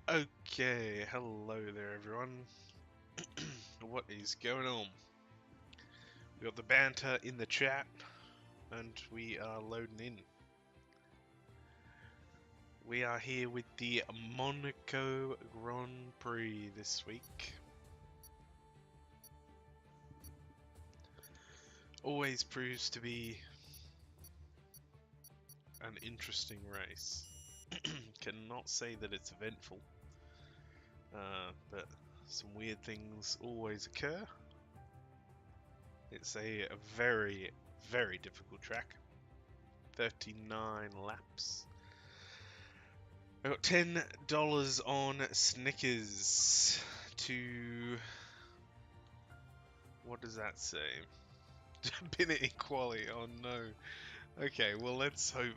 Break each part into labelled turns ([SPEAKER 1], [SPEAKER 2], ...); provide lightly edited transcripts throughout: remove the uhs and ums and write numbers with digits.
[SPEAKER 1] Okay, hello there everyone. What is going on? We got the banter in the chat and we are loading in. We are here with the Monaco Grand Prix this week. Always proves to be an interesting race. Cannot say that it's eventful, but some weird things always occur. It's a very, very difficult track. 39 laps. I got $10 on Snickers to... What does that say? Binity quali, oh no. Okay, well let's hope...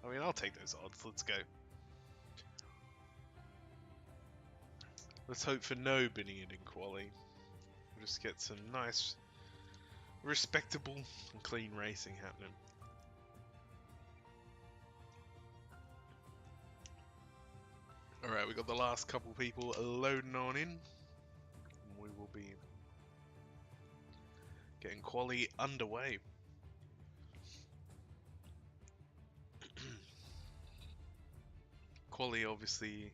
[SPEAKER 1] I mean, I'll take those odds, let's go. Let's hope for no binning it in quali. We'll just get some nice, respectable and clean racing happening. Alright, we got the last couple people loading on in. And we will be getting quali underway. Quali obviously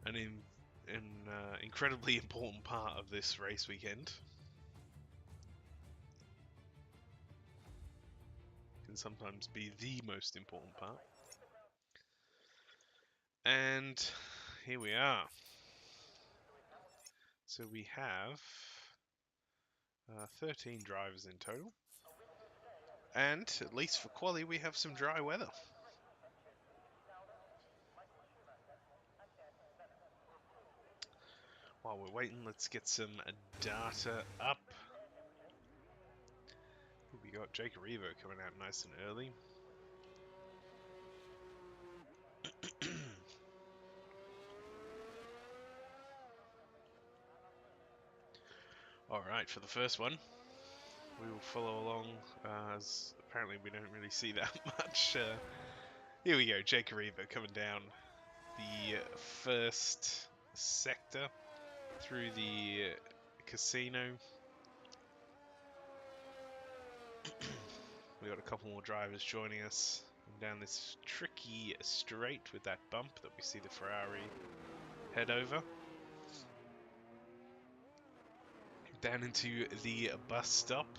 [SPEAKER 1] an incredibly important part of this race weekend. Can sometimes be the most important part. And here we are. So we have 13 drivers in total. And at least for quali we have some dry weather. While we're waiting, let's get some data up. We got Jake Revo coming out nice and early. Alright, for the first one, we will follow along, as apparently we don't really see that much. Here we go, Jake Revo coming down the first sector through the casino. We got a couple more drivers joining us down this tricky straight with that bump that we see the Ferrari head over. Down into the bus stop.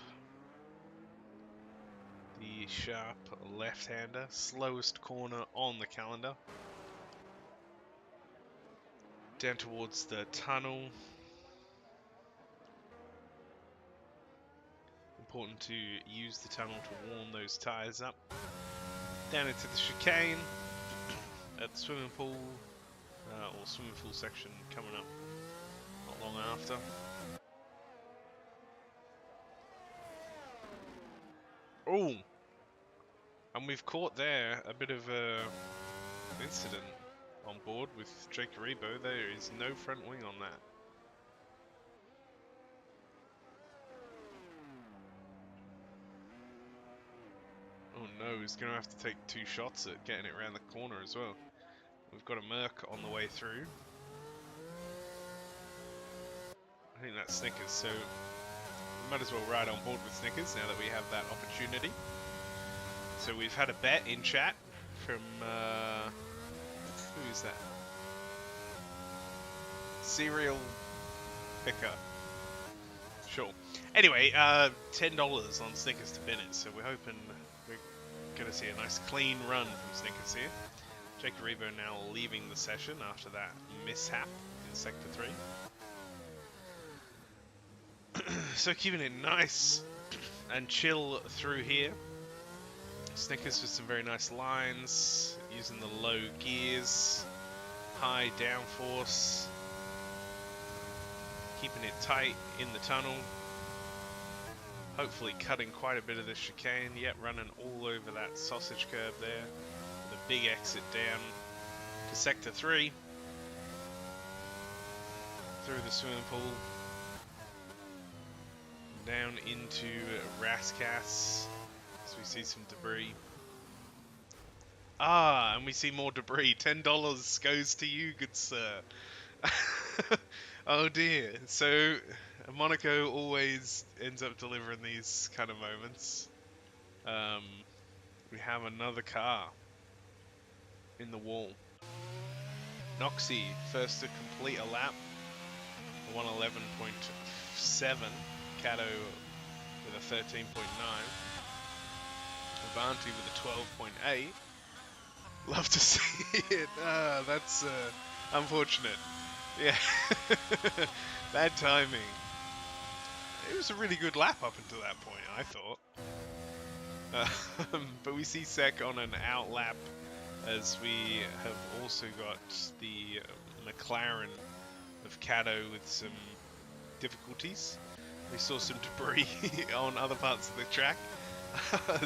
[SPEAKER 1] The sharp left-hander, slowest corner on the calendar. Down towards the tunnel. Important to use the tunnel to warm those tyres up. Down into the chicane at the swimming pool, or swimming pool section coming up not long after. Oh! And we've caught there a bit of a incident on board with Jake Rebo. There is no front wing on that. Oh no, he's going to have to take 2 shots at getting it around the corner as well. We've got a Merc on the way through. I think that's Snickers, so we might as well ride on board with Snickers now that we have that opportunity. So we've had a bet in chat from, who is that? Serial Picker. Sure. Anyway, $10 on Snickers to Bennett, so we're hoping we're going to see a nice clean run from Snickers here. Jake Rebo now leaving the session after that mishap in Sector 3. So keeping it nice and chill through here. Snickers with some very nice lines, using the low gears, high downforce, keeping it tight in the tunnel. Hopefully cutting quite a bit of the chicane, yet running all over that sausage curb there. The big exit down to Sector 3. Through the swimming pool. Down into Rascasse, as we see some debris. Ah, and we see more debris. $10 goes to you, good sir. Oh dear. So Monaco always ends up delivering these kind of moments. Um, we have another car in the wall. Noxie, first to complete a lap, 111.7. Cato with a 13.9. Avanti with a 12.8. Love to see it. That's unfortunate. Yeah. Bad timing. It was a really good lap up until that point, I thought. But we see Sek on an out lap as we have also got the McLaren of Cato with some difficulties. We saw some debris on other parts of the track.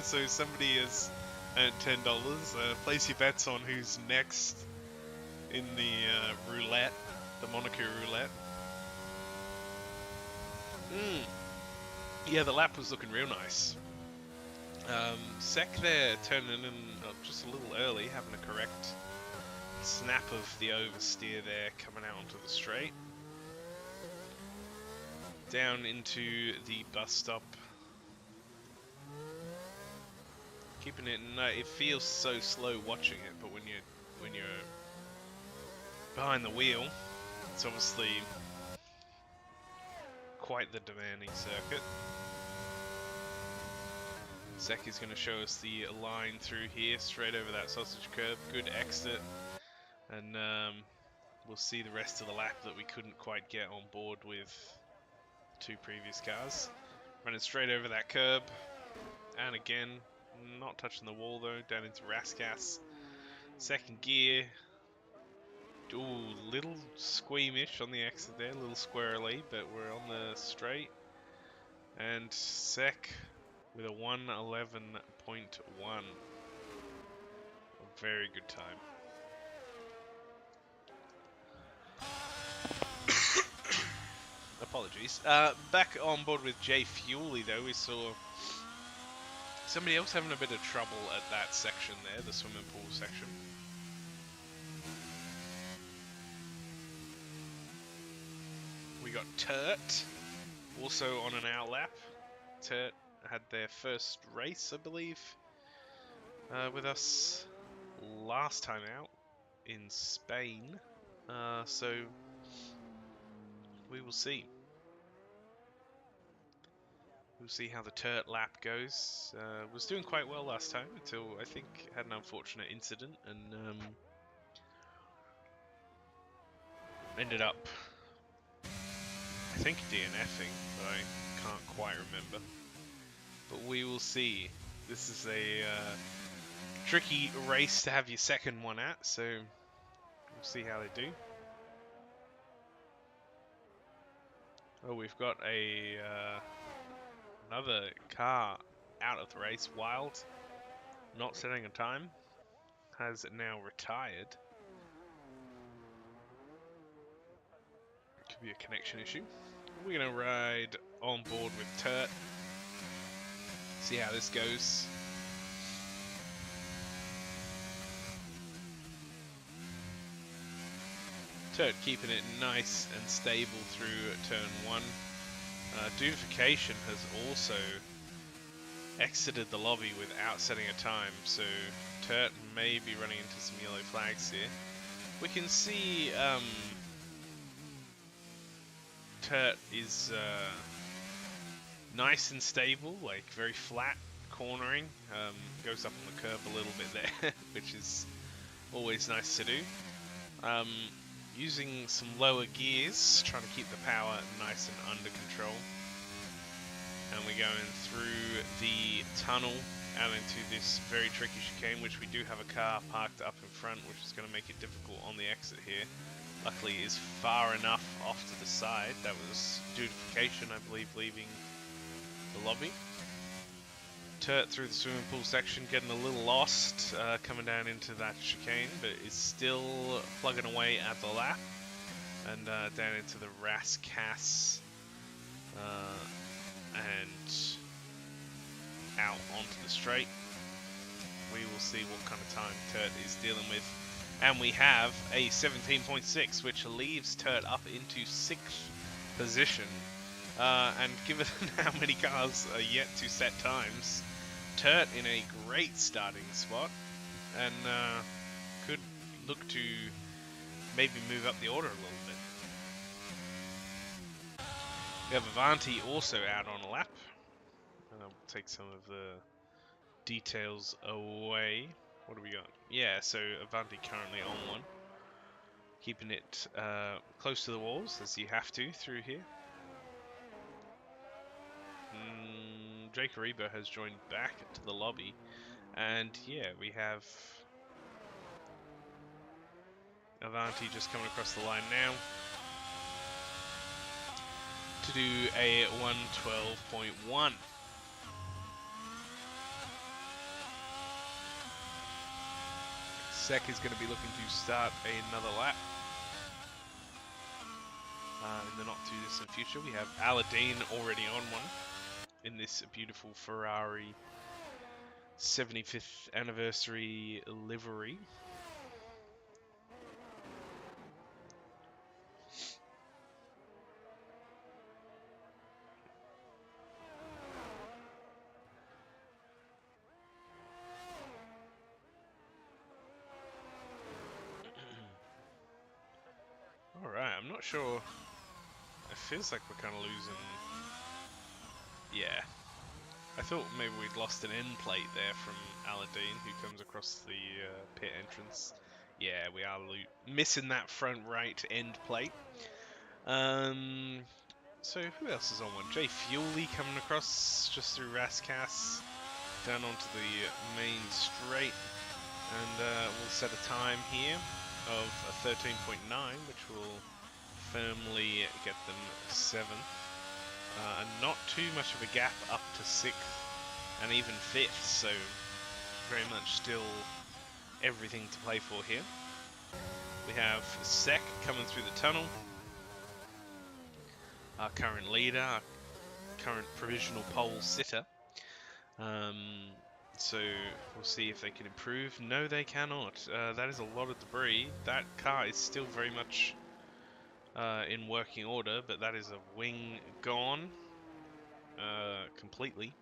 [SPEAKER 1] So somebody has earned $10. Place your bets on who's next in the roulette, the Monaco roulette. Yeah, the lap was looking real nice. Sek there turning in just a little early, having a correct snap of the oversteer there, coming out onto the straight. Down into the bus stop. Keeping it, it feels so slow watching it, but when you're behind the wheel, it's obviously quite the demanding circuit. Sek is going to show us the line through here, straight over that sausage curb. Good exit, and we'll see the rest of the lap that we couldn't quite get on board with two previous cars. Running straight over that curb, and again, not touching the wall though, down into Rascasse. Second gear. Ooh, little squeamish on the exit there, a little squirrely, but we're on the straight. And Sek with a 111.1. A very good time. Apologies. Back on board with Jay Fuely though, we saw somebody else having a bit of trouble at that section there, the swimming pool section. We got Turt, also on an outlap. Turt had their first race, I believe, with us last time out in Spain. So we will see. We'll see how the Turt lap goes. Was doing quite well last time until I think had an unfortunate incident and ended up, I think, DNFing, but I can't quite remember. But we will see. This is a tricky race to have your second one at, so we'll see how they do. Oh, we've got a another car out of the race. Wild, not setting a time, has now retired. Could be a connection issue. We're gonna ride on board with Turt. See how this goes. Turt keeping it nice and stable through turn 1. Dudification has also exited the lobby without setting a time, so Turt may be running into some yellow flags here. We can see Turt is nice and stable, like very flat cornering, goes up on the curb a little bit there, which is always nice to do. Using some lower gears, trying to keep the power nice and under control. And we're going through the tunnel out into this very tricky chicane, which we do have a car parked up in front, which is going to make it difficult on the exit here. Luckily it is far enough off to the side. That was Dudification, I believe, leaving the lobby. Turt through the swimming pool section, getting a little lost, coming down into that chicane, but is still plugging away at the lap, and down into the Rascasse, and out onto the straight. we will see what kind of time Turt is dealing with. And we have a 17.6, which leaves Turt up into 6th position. And given how many cars are yet to set times, Turt in a great starting spot, and could look to maybe move up the order a little bit. We have Avanti also out on a lap. We'll take some of the details away. What do we got? Yeah, so Avanti currently on one. Keeping it close to the walls, as you have to through here. Jake Aribo has joined back to the lobby. And yeah, we have Avanti just coming across the line now to do a 112.1. Sek is going to be looking to start another lap. In the not too distant future, we have Aladdin already on one in this beautiful Ferrari 75th anniversary livery. Alright, I'm not sure. It feels like we're kind of losing. Yeah. I thought maybe we'd lost an end plate there from Aladdin, who comes across the pit entrance. Yeah, we are missing that front right end plate. So who else is on one? Jay Fuely coming across just through Rascass down onto the main straight. And we'll set a time here of a 13.9, which will firmly get them 7th. And not too much of a gap up to 6th and even 5th, so very much still everything to play for here. We have Sek coming through the tunnel, our current leader, our current provisional pole sitter. So we'll see if they can improve. No, they cannot. That is a lot of debris. That car is still very much in working order, but that is a wing gone completely.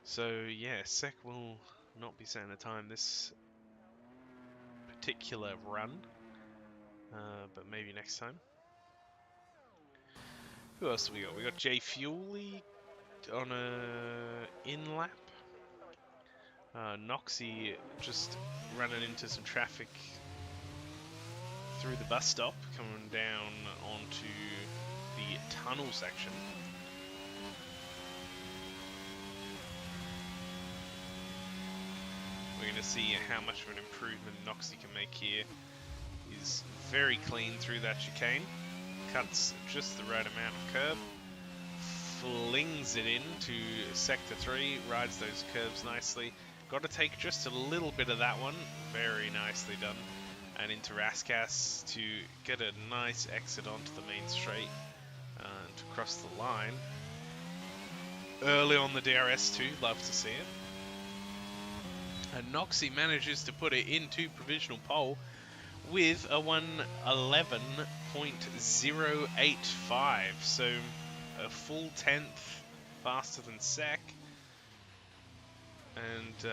[SPEAKER 1] So yeah, Sek will not be setting a time this particular run, but maybe next time. Who else have we got? We got Jay Fuely on a in lap. Noxy just running into some traffic through the bus stop, coming down onto the tunnel section. We're going to see how much of an improvement Noxy can make here. He's very clean through that chicane, cuts just the right amount of curb, flings it into Sector 3, rides those curves nicely. Got to take just a little bit of that one, very nicely done, and into Rascass to get a nice exit onto the main straight and to cross the line. Early on the DRS too, love to see it. And Noxy manages to put it into provisional pole with a 111.085, so a full 10th faster than Sek, and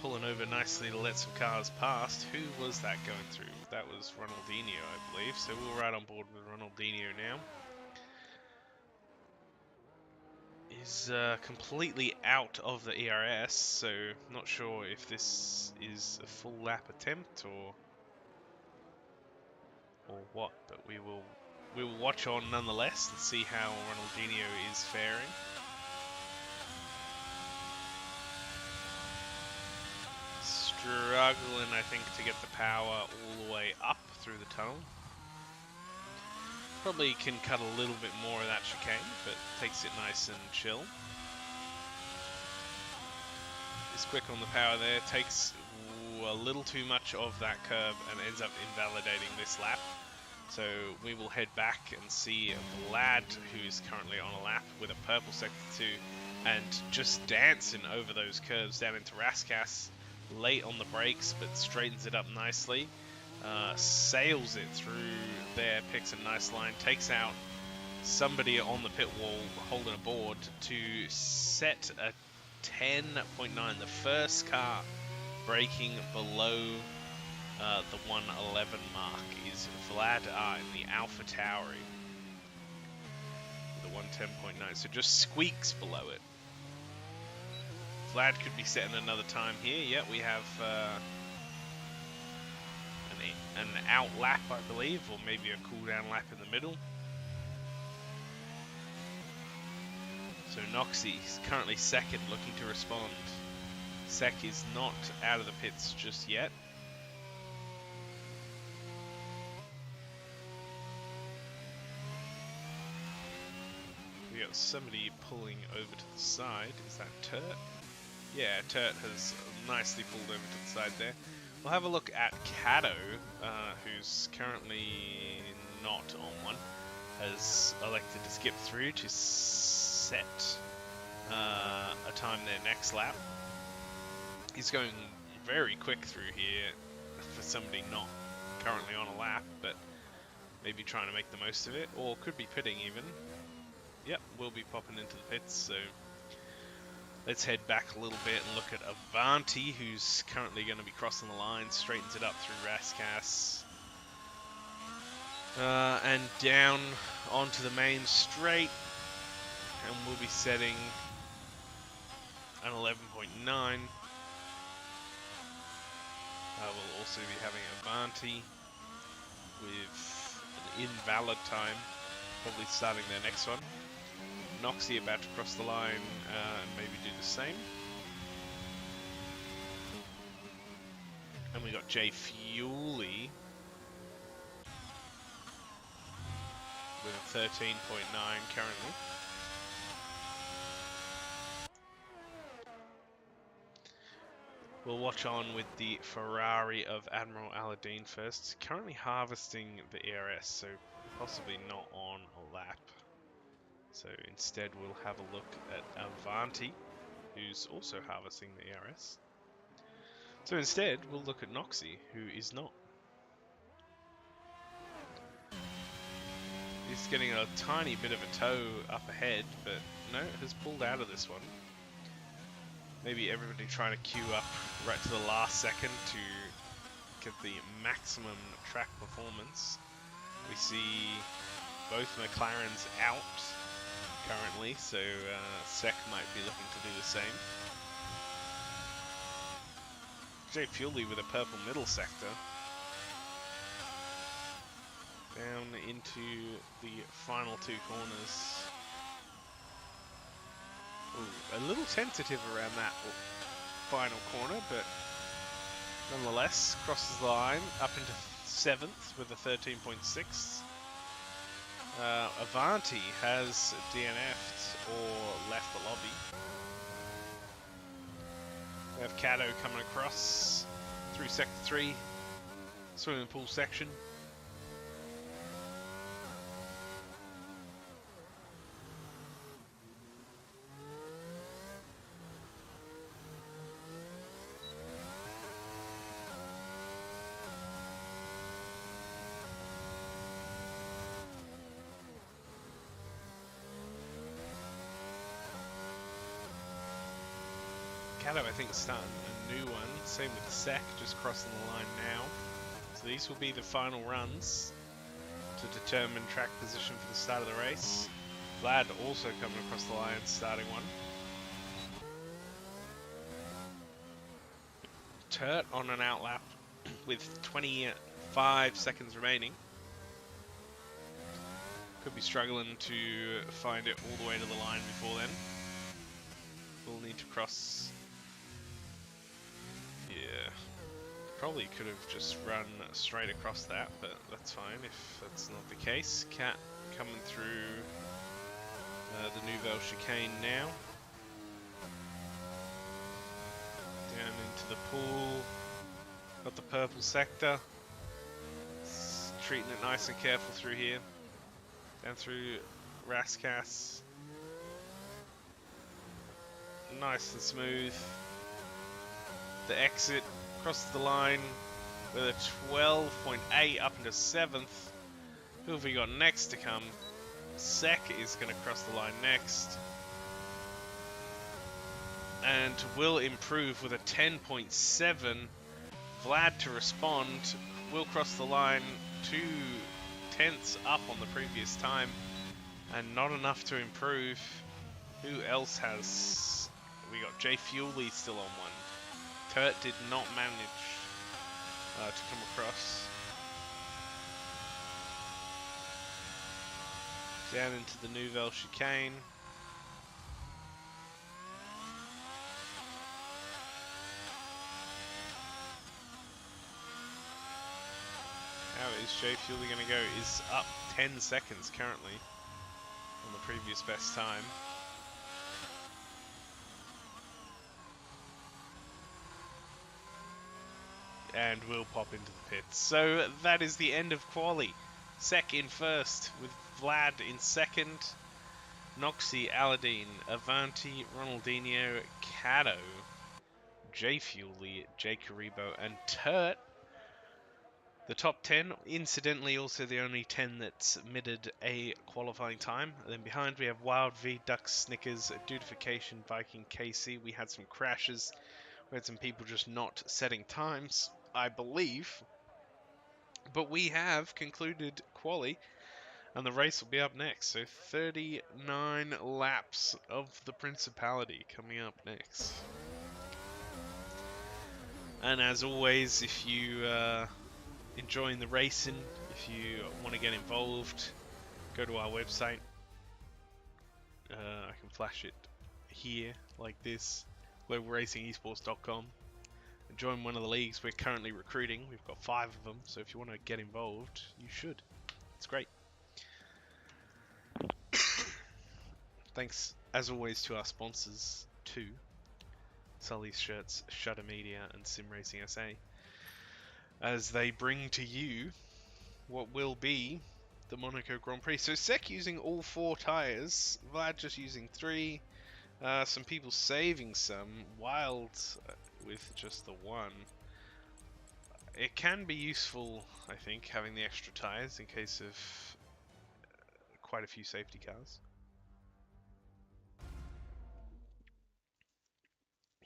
[SPEAKER 1] pulling over nicely to let some cars past. Who was that going through? That was Ronaldinho, I believe, so we're right on board with Ronaldinho now. Is completely out of the ERS, so not sure if this is a full lap attempt or what, but we will watch on nonetheless and see how Ronaldinho is faring. Struggling, I think, to get the power all the way up through the tunnel. Probably can cut a little bit more of that chicane, but takes it nice and chill. Is quick on the power there, takes a little too much of that curb and ends up invalidating this lap. So we will head back and see Vlad, who is currently on a lap with a purple Sector 2 and just dancing over those curves down into Rascass. late on the brakes, but straightens it up nicely. Sails it through there, picks a nice line, takes out somebody on the pit wall holding a board to set a 10.9. The first car braking below the 111 mark is Vlad R in the Alpha Tauri. The 110.9, so just squeaks below it. Vlad could be setting another time here. Yeah, we have an out lap, I believe, or maybe a cool down lap in the middle. So Noxie is currently second, looking to respond. Sek is not out of the pits just yet. We got somebody pulling over to the side. Is that Turt? Yeah, Turt has nicely pulled over to the side there. We'll have a look at Cato, who's currently not on one. Has elected to skip through to set a time there next lap. He's going very quick through here for somebody not currently on a lap, but maybe trying to make the most of it, or could be pitting even. Yep, we'll be popping into the pits, so let's head back a little bit and look at Avanti, who's currently going to be crossing the line, straightens it up through Raskas. And down onto the main straight, and we'll be setting an 11.9. We'll also be having Avanti with an invalid time, probably starting their next one. Noxie about to cross the line and maybe do the same. And we got Jay Fuely with a 13.9 currently. We'll watch on with the Ferrari of Admiral Aladdin first. It's currently harvesting the ERS, so possibly not on a lap. So instead we'll have a look at Avanti, who's also harvesting the ERS. So instead we'll look at Noxie, who is not. He's getting a tiny bit of a toe up ahead, but no, has pulled out of this one. Maybe everybody trying to queue up right to the last second to get the maximum track performance. We see both McLarens out currently, so Sek might be looking to do the same. Jay Fuely with a purple middle sector. Down into the final two corners. Ooh, a little tentative around that final corner, but nonetheless crosses the line up into 7th with a 13.6. Avanti has DNF'd or left the lobby. We have Cato coming across through Sector 3, swimming pool section. Cato, I think, starting a new one. Same with Sek, just crossing the line now. So these will be the final runs to determine track position for the start of the race. Vlad also coming across the line, starting one. Turt on an outlap with 25 seconds remaining. Could be struggling to find it all the way to the line before then. We'll need to cross. Yeah, probably could have just run straight across that, but that's fine if that's not the case. Cat coming through the Nouvelle chicane now. Down into the pool. Got the purple sector. Treating it nice and careful through here. Down through Raskas. Nice and smooth. the exit, crosses the line with a 12.8 up into 7th. Who have we got next to come? Sek is going to cross the line next. And will improve with a 10.7. Vlad to respond. Will cross the line 2/10 up on the previous time. And not enough to improve. Who else has... We got Jay Fuely still on one. Kurt did not manage to come across. Down into the Nouvelle chicane. How is Jay Fuely going to go? Is up 10 seconds currently on the previous best time. And will pop into the pits. So that is the end of quali. Sek in first with Vlad in second. Noxie, Aladdin, Avanti, Ronaldinho, Caddo, Jay Fuely, Jay Karibo, and Turt. The top 10, incidentally also the only 10 that submitted a qualifying time. And then behind we have Wild V, Ducks, Snickers, Dudification, Viking, KC. We had some crashes. We had some people just not setting times, I believe. But we have concluded quali, and the race will be up next. So 39 laps of the Principality coming up next. And as always, if you enjoying the racing, if you want to get involved, go to our website. I can flash it here like this, globalracingesports.com. Join one of the leagues we're currently recruiting. We've got 5 of them, so if you want to get involved, you should. It's great. Thanks, as always, to our sponsors, too. Sully's Shirts, Shutter Media, and Sim Racing SA, as they bring to you what will be the Monaco Grand Prix. So Sek using all 4 tyres, Vlad just using 3, some people saving some, Wild with just the 1. It can be useful, I think, having the extra tyres in case of quite a few safety cars.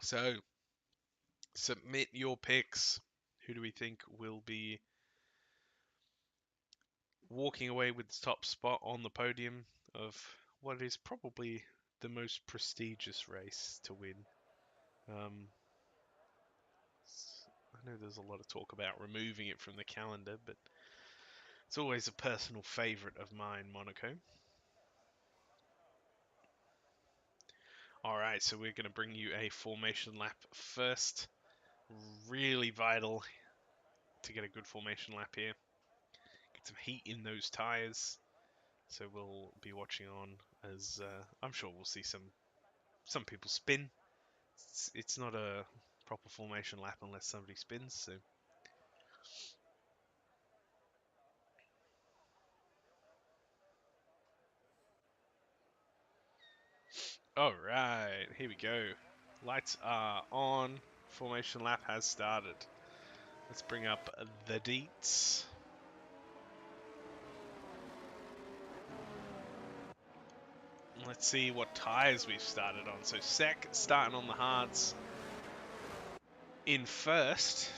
[SPEAKER 1] So, submit your picks. Who do we think will be walking away with the top spot on the podium of what is probably the most prestigious race to win? I know there's a lot of talk about removing it from the calendar, but it's always a personal favourite of mine, Monaco. Alright, so we're going to bring you a formation lap first. Really vital to get a good formation lap here. Get some heat in those tyres. So we'll be watching on as I'm sure we'll see some people spin. It's not a proper formation lap unless somebody spins, so... Alright, here we go. Lights are on. Formation lap has started. Let's bring up the deets. Let's see what tyres we've started on. So Sek starting on the hards in first.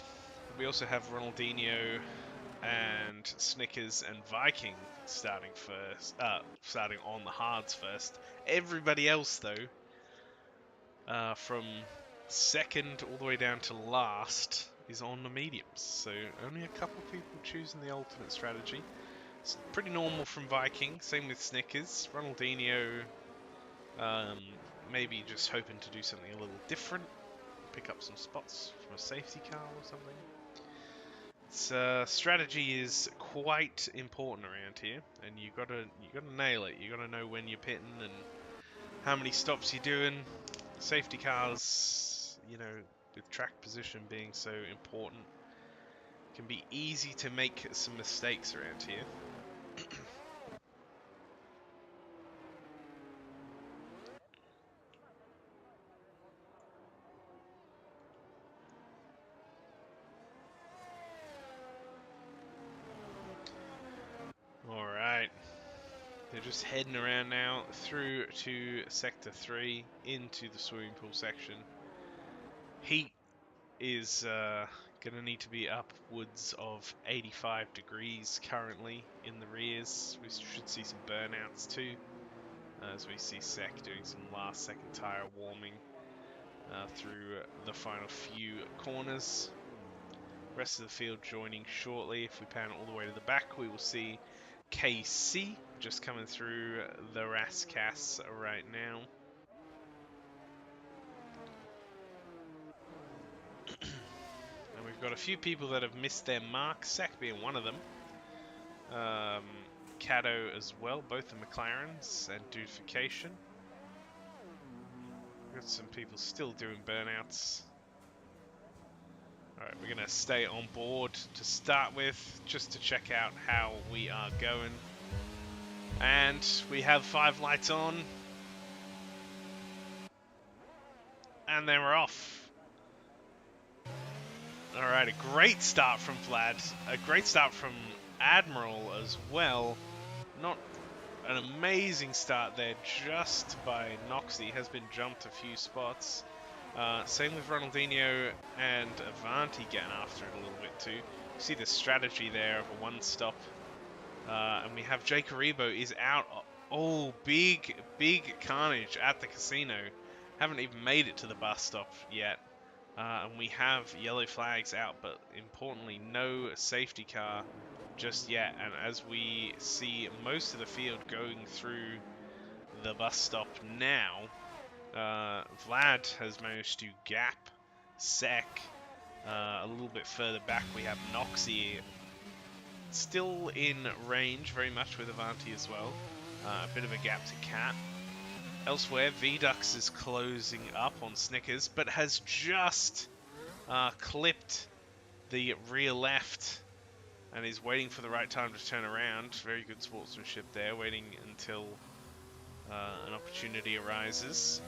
[SPEAKER 1] We also have Ronaldinho and Snickers and Viking starting first, starting on the hards first. Everybody else though, from second all the way down to last, is on the mediums. So only a couple of people choosing the ultimate strategy. It's pretty normal from Viking. Same with Snickers. Ronaldinho, maybe just hoping to do something a little different, pick up some spots from a safety car or something. Strategy is quite important around here, and you gotta nail it. You gotta know when you're pitting and how many stops you're doing. Safety cars, you know, with track position being so important, can be easy to make some mistakes around here. Just heading around now through to Sector 3 into the swimming pool section. Heat is going to need to be upwards of 85 degrees currently in the rears. We should see some burnouts too, as we see Sec doing some last second tyre warming through the final few corners. Rest of the field joining shortly. If we pan all the way to the back, we will see KC just coming through the Rascasse right now. And we've got a few people that have missed their mark, Sec being one of them. Cato as well, both the McLarens, and Dudification. Got some people still doing burnouts. Alright, we're going to stay on board to start with, just to check out how we are going. And we have 5 lights on. And then we're off. Alright, a great start from Vlad. A great start from Admiral as well. Not an amazing start there just by Noxie. Has been jumped a few spots. Same with Ronaldinho and Avanti getting after it a little bit too. You see the strategy there of a one-stop. And we have Jay Karibo is out. Oh, big carnage at the casino. Haven't even made it to the bus stop yet. And we have yellow flags out, but importantly, no safety car just yet. And as we see most of the field going through the bus stop now, Vlad has managed to gap Sec. A little bit further back, we have Noxie still in range, very much with Avanti as well. A bit of a gap to Cat. Elsewhere, Vidux is closing up on Snickers, but has just clipped the rear left and is waiting for the right time to turn around. Very good sportsmanship there, waiting until an opportunity arises.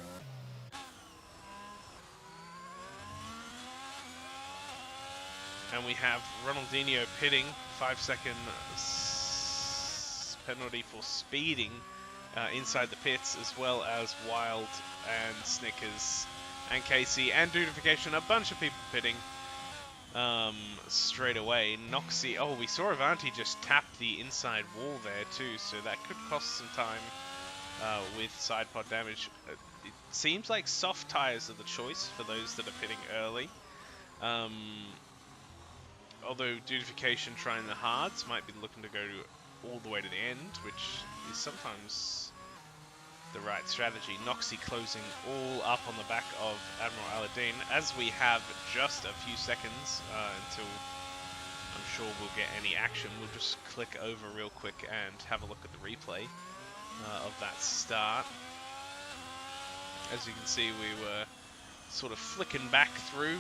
[SPEAKER 1] And we have Ronaldinho pitting, 5-second penalty for speeding inside the pits, as well as Wild and Snickers and Casey and Dudification. A bunch of people pitting straight away. Noxie, oh, we saw Avanti just tap the inside wall there too, so that could cost some time with side pod damage. It seems like soft tyres are the choice for those that are pitting early. Although Dudification trying the hards might be looking to go all the way to the end, which is sometimes the right strategy. Noxie closing all up on the back of Admiral Aladdin, as we have just a few seconds until I'm sure we'll get any action. We'll just click over real quick and have a look at the replay of that start. As you can see, we were sort of flicking back through.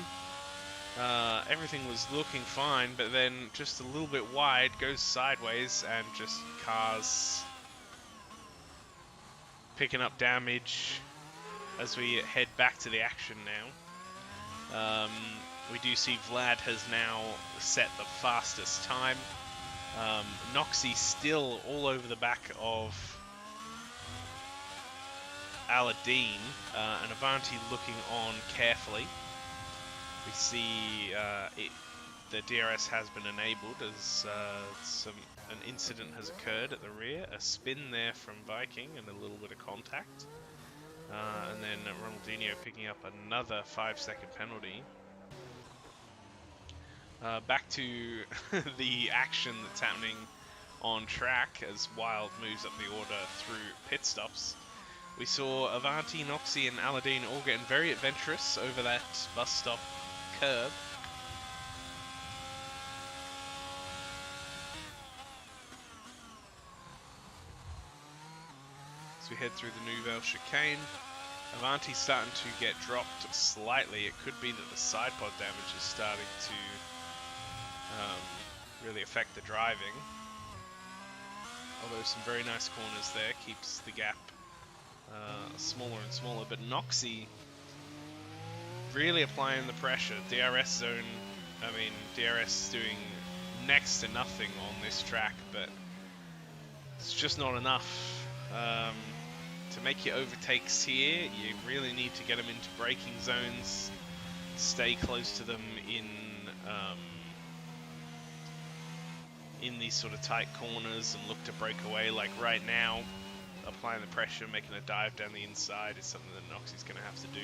[SPEAKER 1] Everything was looking fine, but then just a little bit wide, goes sideways, and just cars picking up damage as we head back to the action now. We do see Vlad has now set the fastest time. Noxie still all over the back of Aladdin, and Avanti looking on carefully. We see the DRS has been enabled as an incident has occurred at the rear. A spin there from Viking and a little bit of contact. And then Ronaldinho picking up another 5-second penalty. Back to the action that's happening on track as Wild moves up the order through pit stops. We saw Avanti, Noxie and Aladdin all getting very adventurous over that bus stop curb. As we head through the Nouvelle chicane, Avanti's starting to get dropped slightly. It could be that the side pod damage is starting to really affect the driving. Although some very nice corners there, keeps the gap smaller and smaller. But Noxie really applying the pressure. DRS zone, I mean, DRS doing next to nothing on this track, but it's just not enough to make your overtakes here, you really need to get them into braking zones, stay close to them in these sort of tight corners and look to break away. Like right now, applying the pressure, making a dive down the inside is something that Noxie's going to have to do.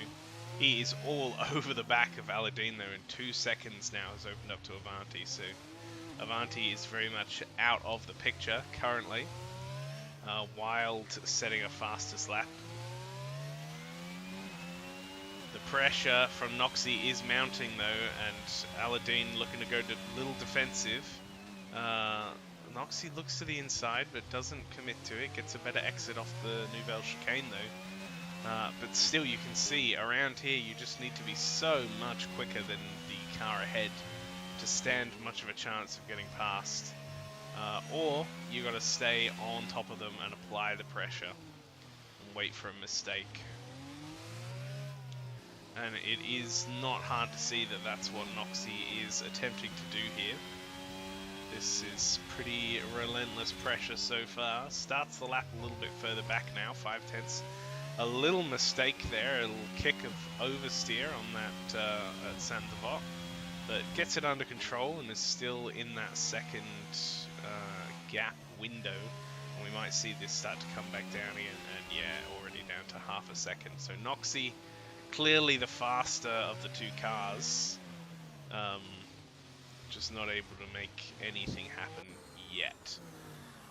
[SPEAKER 1] He is all over the back of Aladdin though, in 2 seconds now has opened up to Avanti, so Avanti is very much out of the picture currently. Wild setting a fastest lap. The pressure from Noxie is mounting though, and Aladdin looking to go a little defensive. Noxie looks to the inside but doesn't commit to it, gets a better exit off the Nouvelle Chicane though. But still you can see around here you just need to be so much quicker than the car ahead to stand much of a chance of getting past. Or you got to stay on top of them and apply the pressure and wait for a mistake. And it is not hard to see that that's what Noxie is attempting to do here. This is pretty relentless pressure so far. Starts the lap a little bit further back now, 5/10. A little mistake there, a little kick of oversteer on that at Saint-Devote, but gets it under control and is still in that second gap window. And we might see this start to come back down again, and yeah, already down to half a second. So Noxie, clearly the faster of the two cars, just not able to make anything happen yet.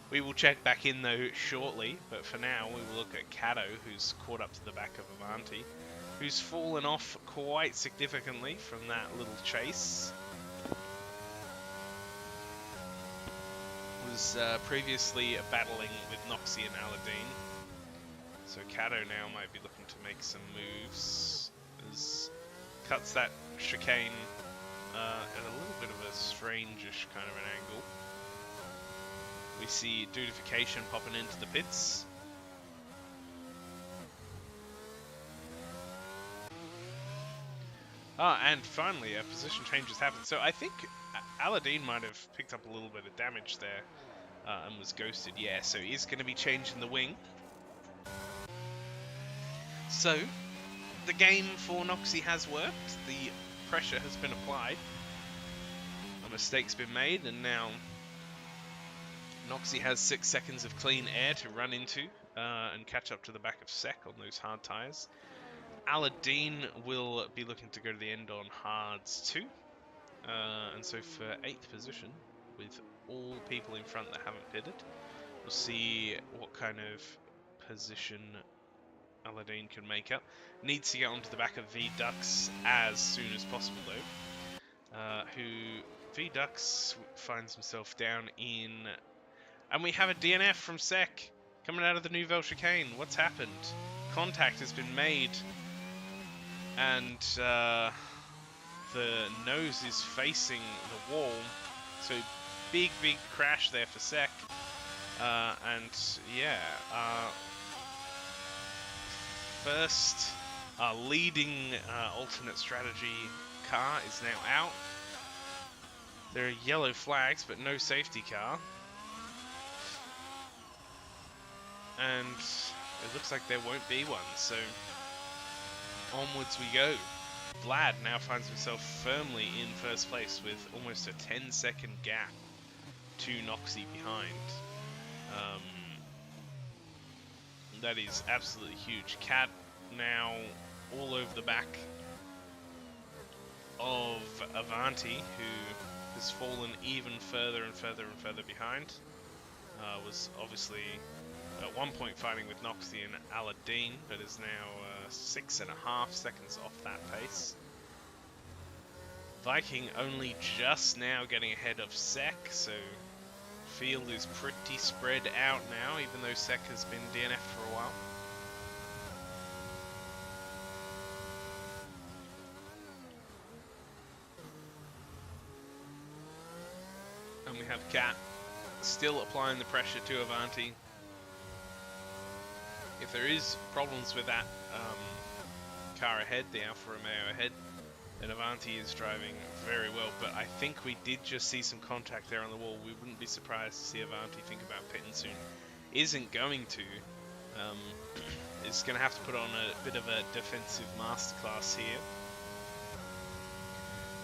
[SPEAKER 1] We will check back in though shortly, but for now we will look at Cato, who's caught up to the back of Avanti, who's fallen off quite significantly from that little chase. Was previously battling with Noxie and Aladdin, so Cato now might be looking to make some moves. As cuts that chicane at a little bit of a strange-ish kind of an angle. We see Dudification popping into the pits. And finally, a position change has happened. So I think Aladdin might have picked up a little bit of damage there and was ghosted. Yeah, so he is going to be changing the wing. So the game for Noxie has worked. The pressure has been applied. A mistake's been made, and now Noxie has 6 seconds of clean air to run into and catch up to the back of Sec on those hard tyres. Aladdin will be looking to go to the end on hards too. And so for 8th position, with all people in front that haven't pitted, we'll see what kind of position Aladdin can make up. Needs to get onto the back of V-Dux as soon as possible though. V-Dux finds himself down in... And we have a DNF from Sec coming out of the Nouvelle Chicane. What's happened? Contact has been made, and the nose is facing the wall. So big crash there for Sec. And yeah, first leading alternate strategy car is now out. There are yellow flags, but no safety car. And it looks like there won't be one, so onwards we go. Vlad now finds himself firmly in first place with almost a 10-second gap to Noxie behind. That is absolutely huge. Cat now all over the back of Avanti, who has fallen even further and further behind. Was obviously at one point fighting with Noxie and Aladdin, but is now 6.5 seconds off that pace. Viking only just now getting ahead of Sec, so field is pretty spread out now, even though Sec has been DNF'd for a while. And we have Cat still applying the pressure to Avanti. If there is problems with that car ahead, the Alfa Romeo ahead, then Avanti is driving very well. But I think we did just see some contact there on the wall. We wouldn't be surprised to see Avanti think about pitting soon. Isn't going to, is going to have to put on a bit of a defensive masterclass here.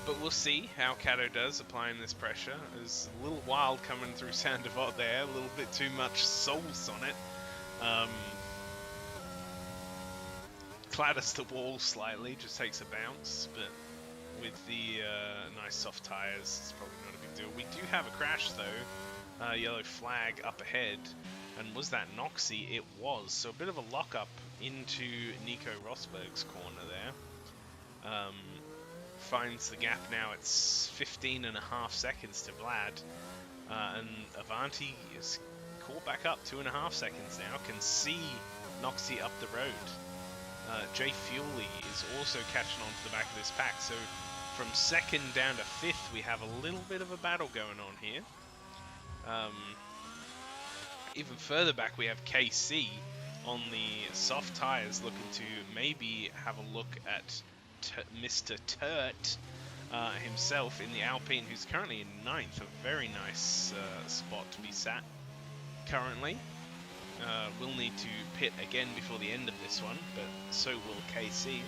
[SPEAKER 1] But we'll see how Cato does applying this pressure. There's a little wild coming through Sandevot there, a little bit too much sauce on it. Clatters the wall slightly, just takes a bounce, but with the nice soft tyres, it's probably not a big deal. We do have a crash though, yellow flag up ahead, and was that Noxie? It was, so a bit of a lock-up into Nico Rosberg's corner there. Finds the gap now, it's 15.5 seconds to Vlad, and Avanti is caught back up 2.5 seconds now, can see Noxie up the road. Jay Fuely is also catching on to the back of this pack, so from second down to fifth we have a little bit of a battle going on here. Even further back we have KC on the soft tyres looking to maybe have a look at Mr. Turt himself in the Alpine, who's currently in ninth, a very nice spot to be sat currently. We'll need to pit again before the end of this one, but so will KC.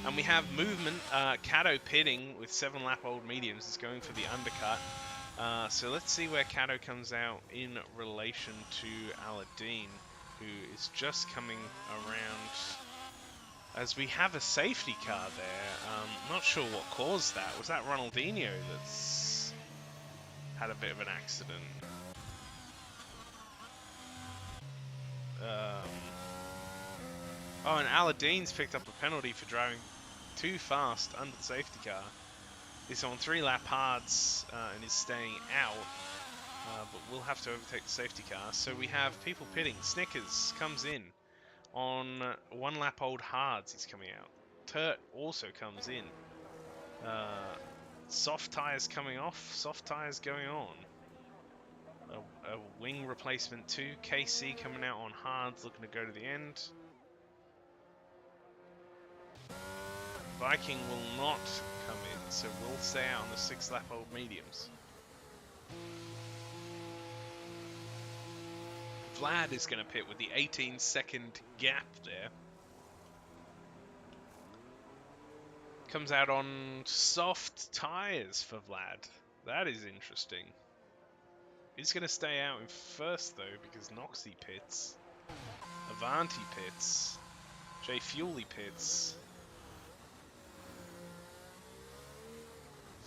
[SPEAKER 1] And we have movement. Cato pitting with 7 lap old mediums is going for the undercut. So let's see where Cato comes out in relation to Aladdin, who is just coming around. As we have a safety car there. Not sure what caused that. Was that Ronaldinho that's had a bit of an accident? Oh, and Aladdin's picked up a penalty for driving too fast under the safety car. He's on 3 lap hards and is staying out. But we'll have to overtake the safety car. So we have people pitting. Snickers comes in. On 1 lap old hards, he's coming out. Turt also comes in. Soft tyres coming off, soft tyres going on. A wing replacement too. KC coming out on hards, looking to go to the end. Viking will not come in, so we'll stay out on the 6 lap old mediums. Vlad is going to pit with the 18-second gap there. Comes out on soft tyres for Vlad. That is interesting. He's going to stay out in first though because Noxie pits. Avanti pits. Jay Fuely pits.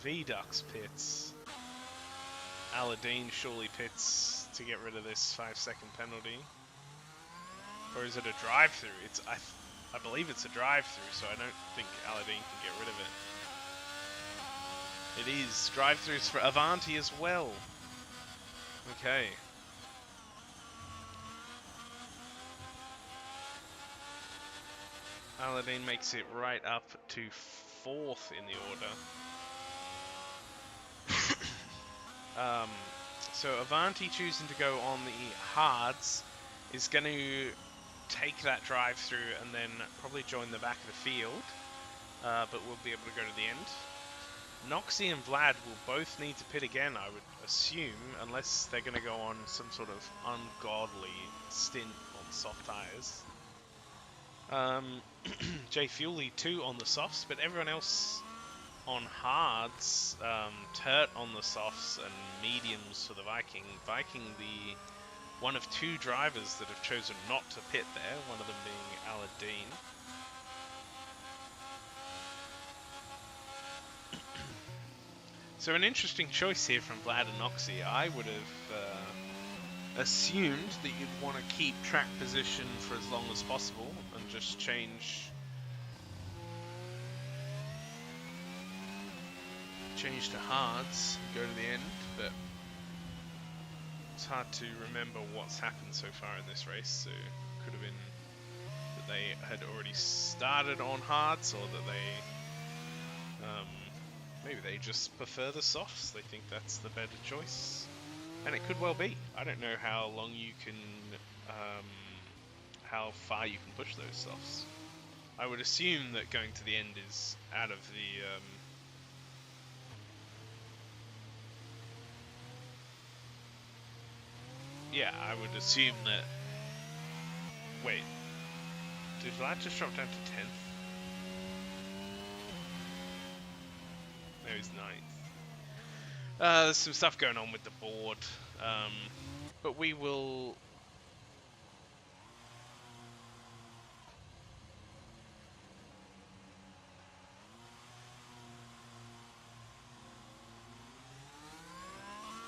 [SPEAKER 1] V-Dux pits. Aladdin surely pits to get rid of this 5-second penalty. Or is it a drive-through? I believe it's a drive-through, so I don't think Aladdin can get rid of it. It is. Drive-throughs for Avanti as well. Okay. Aladdin makes it right up to 4th in the order. So Avanti choosing to go on the hards is going to take that drive through and then probably join the back of the field, but we'll be able to go to the end. Noxie and Vlad will both need to pit again, I would assume, unless they're going to go on some sort of ungodly stint on soft tyres. Jay Fuely too on the softs, but everyone else on hards. Turt on the softs and mediums for the Viking. Viking, the one of 2 drivers that have chosen not to pit there, one of them being Aladdin. So an interesting choice here from Vlad and Noxie. I would have assumed that you'd want to keep track position for as long as possible and just change to hards and go to the end, but it's hard to remember what's happened so far in this race, so it could have been that they had already started on hards, or that they maybe they just prefer the softs. They think that's the better choice, and it could well be. I don't know how long you can how far you can push those softs. I would assume that going to the end is out of the yeah, I would assume that Wait. Did Vlad just drop down to 10th? No, he's 9th. There's some stuff going on with the board. But we will...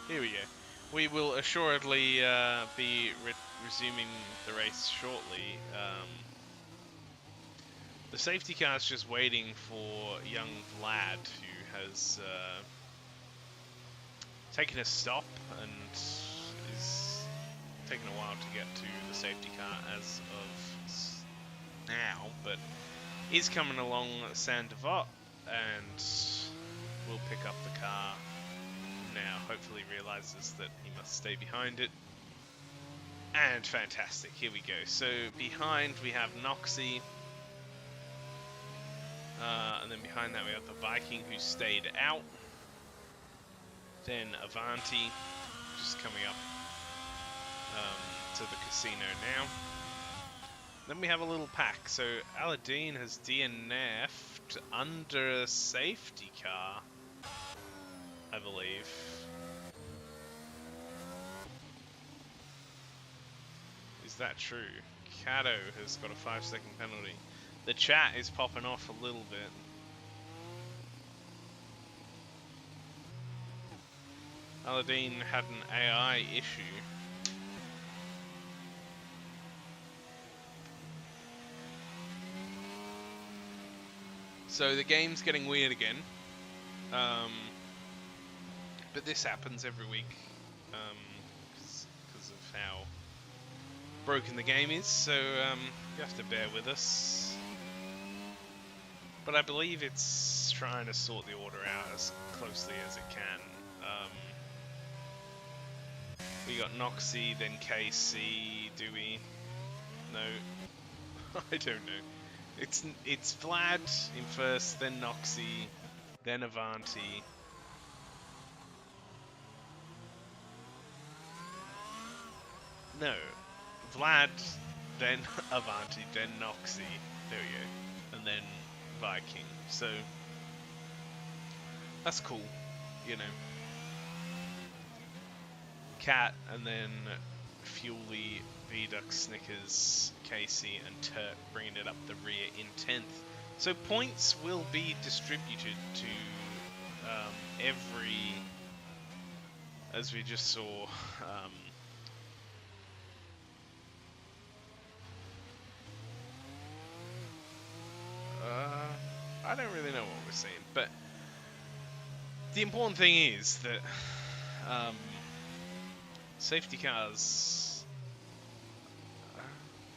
[SPEAKER 1] Here we go. We will assuredly be resuming the race shortly. The safety car is just waiting for young Vlad, who has taken a stop and is taking a while to get to the safety car as of now, but he's coming along Saint-Devote and will pick up the car now. Hopefully realizes that he must stay behind it. And fantastic, here we go. So behind we have Noxie, and then behind that we have the Viking, who stayed out. Then Avanti, just coming up to the casino now. Then we have a little pack. So Aladdin has DNF'd under a safety car, I believe. Is that true? Cato has got a 5-second penalty. The chat is popping off a little bit. Aladdin had an AI issue. So the game's getting weird again. But this happens every week because of how broken the game is. So you have to bear with us. But I believe it's trying to sort the order out as closely as it can. We got Noxie, then KC, do we? No. I don't know. It's Vlad in first, then Noxie, then Avanti. No. Vlad, then Avanti, then Noxie. There we go. And then Viking. So that's cool, you know. Cat, and then Fuely, Viduc, Snickers, Casey, and Turk bringing it up the rear in 10th. So points will be distributed to every, as we just saw, I don't really know what we're saying, but the important thing is that safety cars,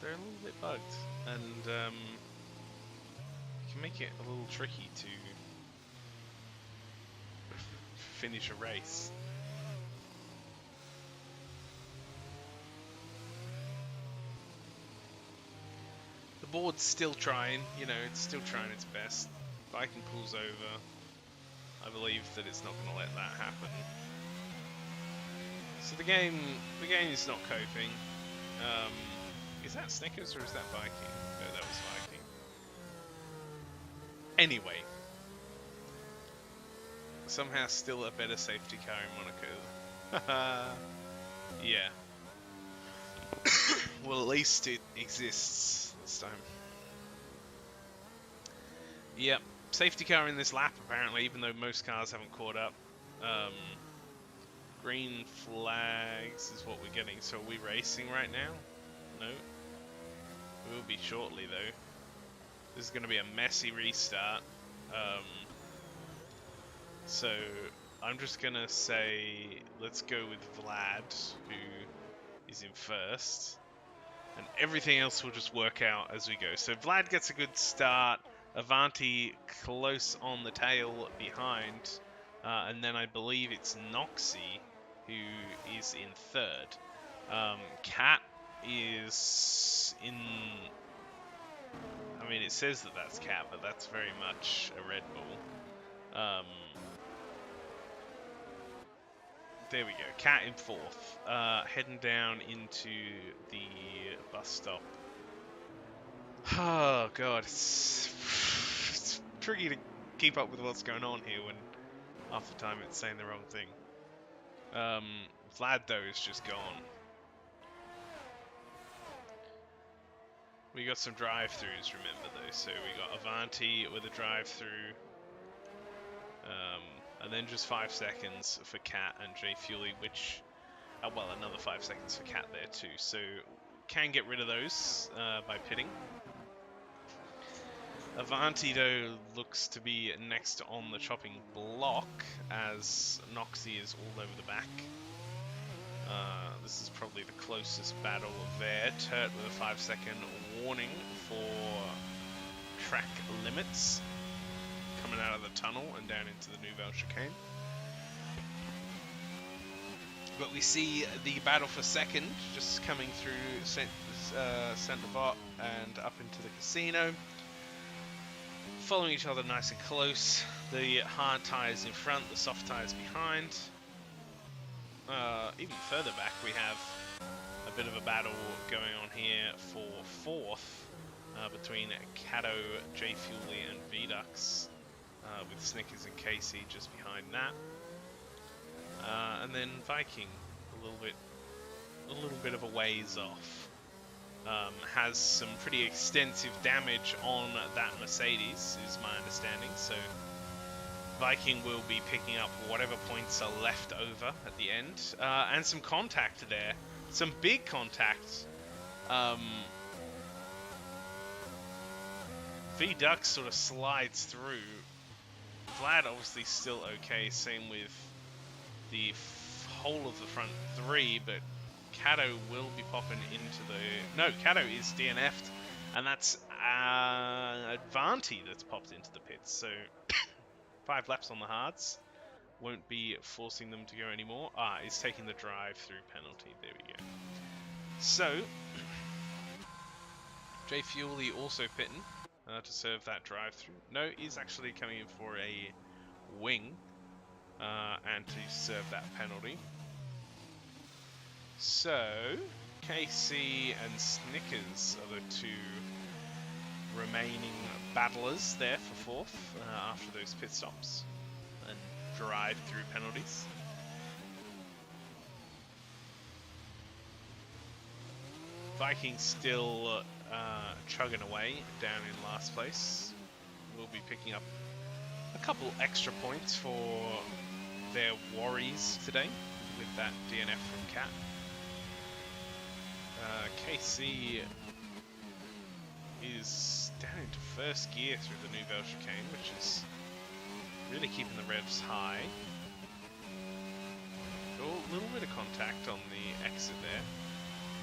[SPEAKER 1] they're a little bit bugged, and can make it a little tricky to finish a race. The board's still trying, you know, it's still trying its best. Viking pulls over. I believe that it's not going to let that happen. So the game is not coping. Is that Snickers or is that Viking? No, that was Viking. Anyway, somehow still a better safety car in Monaco. Yeah. Well, at least it exists this time. Yep, safety car in this lap apparently, even though most cars haven't caught up. Green flags is what we're getting. So are we racing right now? No. We will be shortly though. This is going to be a messy restart. So I'm just going to say let's go with Vlad, who is in first. And everything else will just work out as we go. So Vlad gets a good start. Avanti close on the tail behind. And then I believe it's Noxie who is in third. Cat is in... I mean, it says that that's Cat, but that's very much a Red Bull. There we go. Cat in fourth. Heading down into the bus stop Oh god, it's tricky to keep up with what's going on here when half the time it's saying the wrong thing. Vlad though is just gone. We got some drive-throughs, remember though. So we got Avanti with a drive-through, and then just 5 seconds for Cat and J Fuely, which, well, another 5 seconds for Cat there too. So can get rid of those by pitting. Avanti though looks to be next on the chopping block as Noxie is all over the back. This is probably the closest battle there. Turt with a 5-second warning for track limits coming out of the tunnel and down into the Nouvelle Chicane. But we see the battle for second just coming through Saint-Devote and up into the casino. Following each other nice and close. The hard tyres in front, the soft tyres behind. Even further back we have a bit of a battle going on here for fourth between Cato, J Fuely and Vidux, with Snickers and Casey just behind that. And then Viking a little bit of a ways off. Has some pretty extensive damage on that Mercedes, is my understanding, so Viking will be picking up whatever points are left over at the end. And some contact there. Some big contact. V-Duck sort of slides through. Vlad obviously still okay, same with the whole of the front three, but Cato will be popping into the... No, Cato is DNF'd, and that's Advanti that's popped into the pits, so 5 laps on the hards. Won't be forcing them to go anymore. He's taking the drive-through penalty. There we go. So, J Fuely also pitting to serve that drive-through. No, he's actually coming in for a wing and to serve that penalty. So, KC and Snickers are the two remaining battlers there for fourth after those pit stops and drive-through penalties. Vikings still chugging away down in last place. We'll be picking up a couple extra points for their worries today with that DNF from Cat. KC is down into first gear through the Nouvelle Chicane, which is really keeping the revs high. A little bit of contact on the exit there.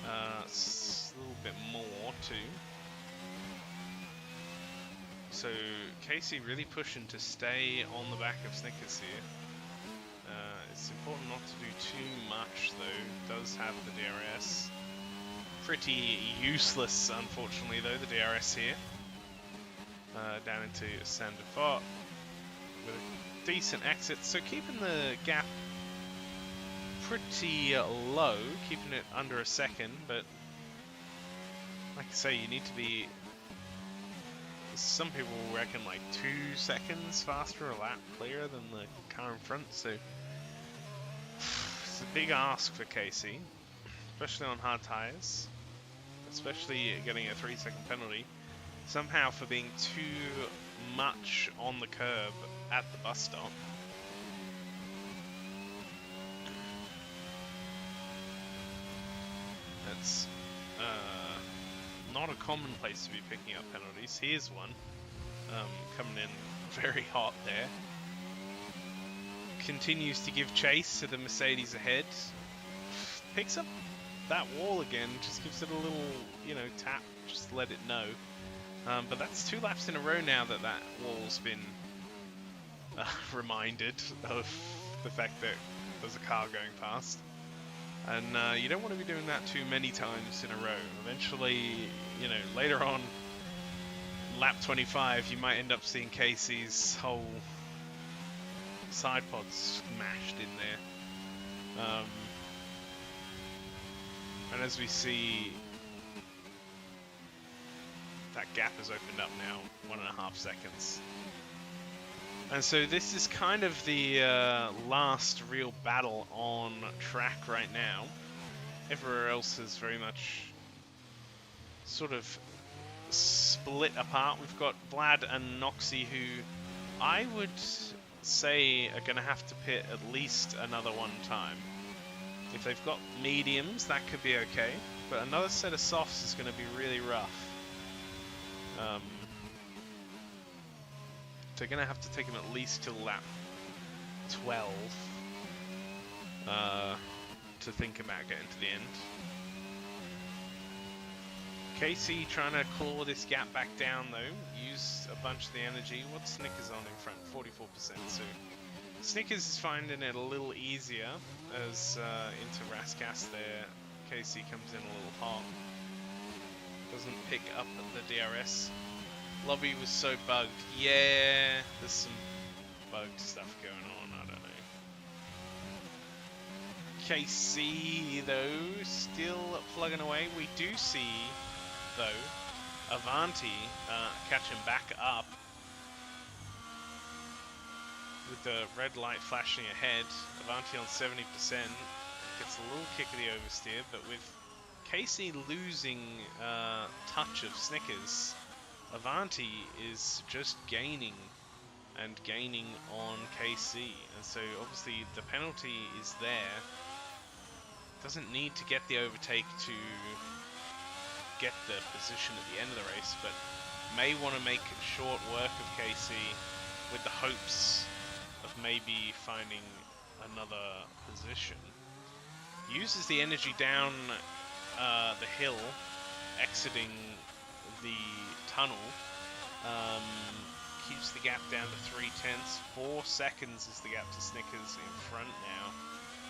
[SPEAKER 1] A little bit more too. So Casey really pushing to stay on the back of Snickers here. It's important not to do too much though. Does have the DRS. Pretty useless, unfortunately, though, the DRS here. Down into Saint-Devote with a decent exit. So keeping the gap pretty low, keeping it under a second, but like I say, you need to be... Some people reckon like 2 seconds faster a lap clearer than the car in front, so it's a big ask for Casey, especially on hard tyres. Especially getting a 3-second penalty somehow for being too much on the curb at the bus stop. That's not a common place to be picking up penalties. Here's one coming in very hot there. Continues to give chase to the Mercedes ahead. Picks up that wall again, just gives it a little, tap, just to let it know. But that's 2 laps in a row now that wall's been reminded of the fact that there's a car going past. And you don't want to be doing that too many times in a row. Eventually, later on, lap 25, you might end up seeing Casey's whole side pod smashed in there. And as we see That gap has opened up now, 1.5 seconds. And so this is kind of the last real battle on track right now. Everywhere else is very much sort of split apart. We've got Vlad and Noxie, who I would say are going to have to pit at least another one time. If they've got mediums, that could be okay, but another set of softs is going to be really rough. They're going to have to take them at least till lap 12 to think about getting to the end. Casey trying to claw this gap back down though, use a bunch of the energy. What's Snickers on in front? 44%. So Snickers is finding it a little easier as into Raskas there. Casey comes in a little hot. Doesn't pick up the DRS. Lobby was so bugged. Yeah, there's some bugged stuff going on. I don't know. KC though still plugging away. We do see though Avanti catching back up with the red light flashing ahead. Avanti on 70% gets a little kick of the oversteer, but with Casey losing touch of Snickers, Avanti is just gaining and gaining on KC, and so obviously the penalty is there. Doesn't need to get the overtake to get the position at the end of the race, but may want to make short work of KC with the hopes of maybe finding another position. Uses the energy down the hill, exiting the tunnel, keeps the gap down to 3/10. 4 seconds is the gap to Snickers in front now.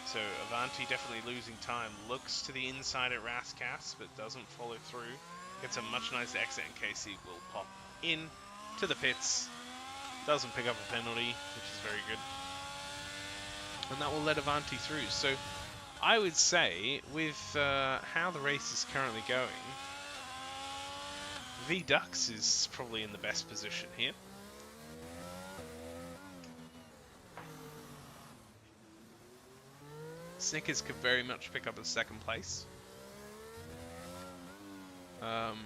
[SPEAKER 1] So Avanti definitely losing time. Looks to the inside at Raskas, but doesn't follow through. Gets a much nicer exit, and Casey will pop in to the pits. Doesn't pick up a penalty, which is very good. And that will let Avanti through. So I would say, with how the race is currently going, V-Dux is probably in the best position here. Snickers could very much pick up a second place. And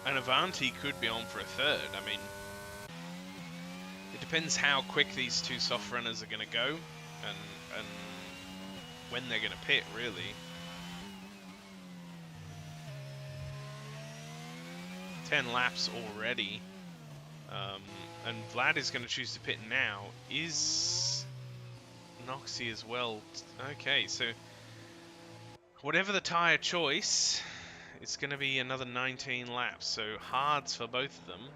[SPEAKER 1] Avanti could be on for a third. I mean, it depends how quick these two soft runners are going to go and when they're going to pit, really. 10 laps already. And Vlad is going to choose to pit now. Is Noxie as well? Okay, so whatever the tyre choice, it's going to be another 19 laps. So hards for both of them.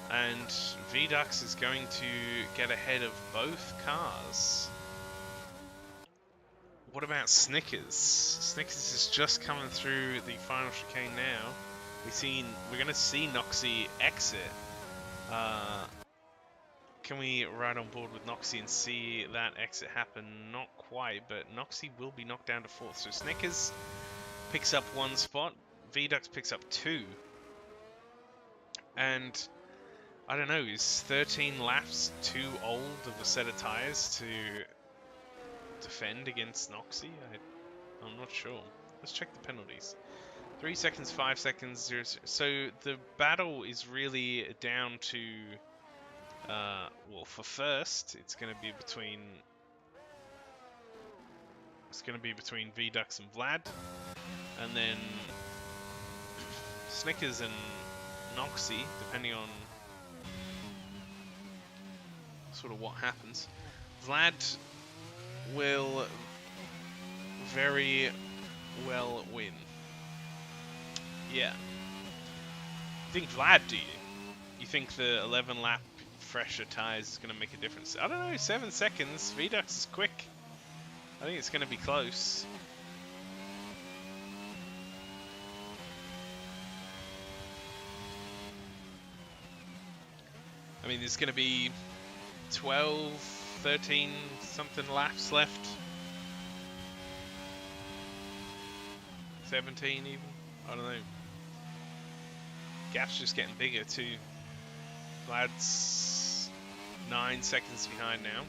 [SPEAKER 1] And V-Dux is going to get ahead of both cars. What about Snickers? Snickers is just coming through the final chicane now. We're going to see Noxie exit. Can we ride on board with Noxie and see that exit happen? Not quite, but Noxie will be knocked down to 4th. So Snickers picks up 1 spot. V-Dux picks up 2. And I don't know, is 13 laps too old of a set of tyres to defend against Noxie? I'm not sure. Let's check the penalties. 3 seconds, 5 seconds, 0. So the battle is really down to, well, for first, it's going to be between V-Dux and Vlad, and then Snickers and Noxie, depending on sort of what happens. Vlad will very well win. Yeah. You think Vlad, do you? You think the 11 lap fresher tyres is going to make a difference? I don't know, 7 seconds. V-Dux is quick. I think it's going to be close. I mean, there's going to be 12, 13 something laps left. 17 even? I don't know. Gap's just getting bigger too. Vlad's 9 seconds behind now.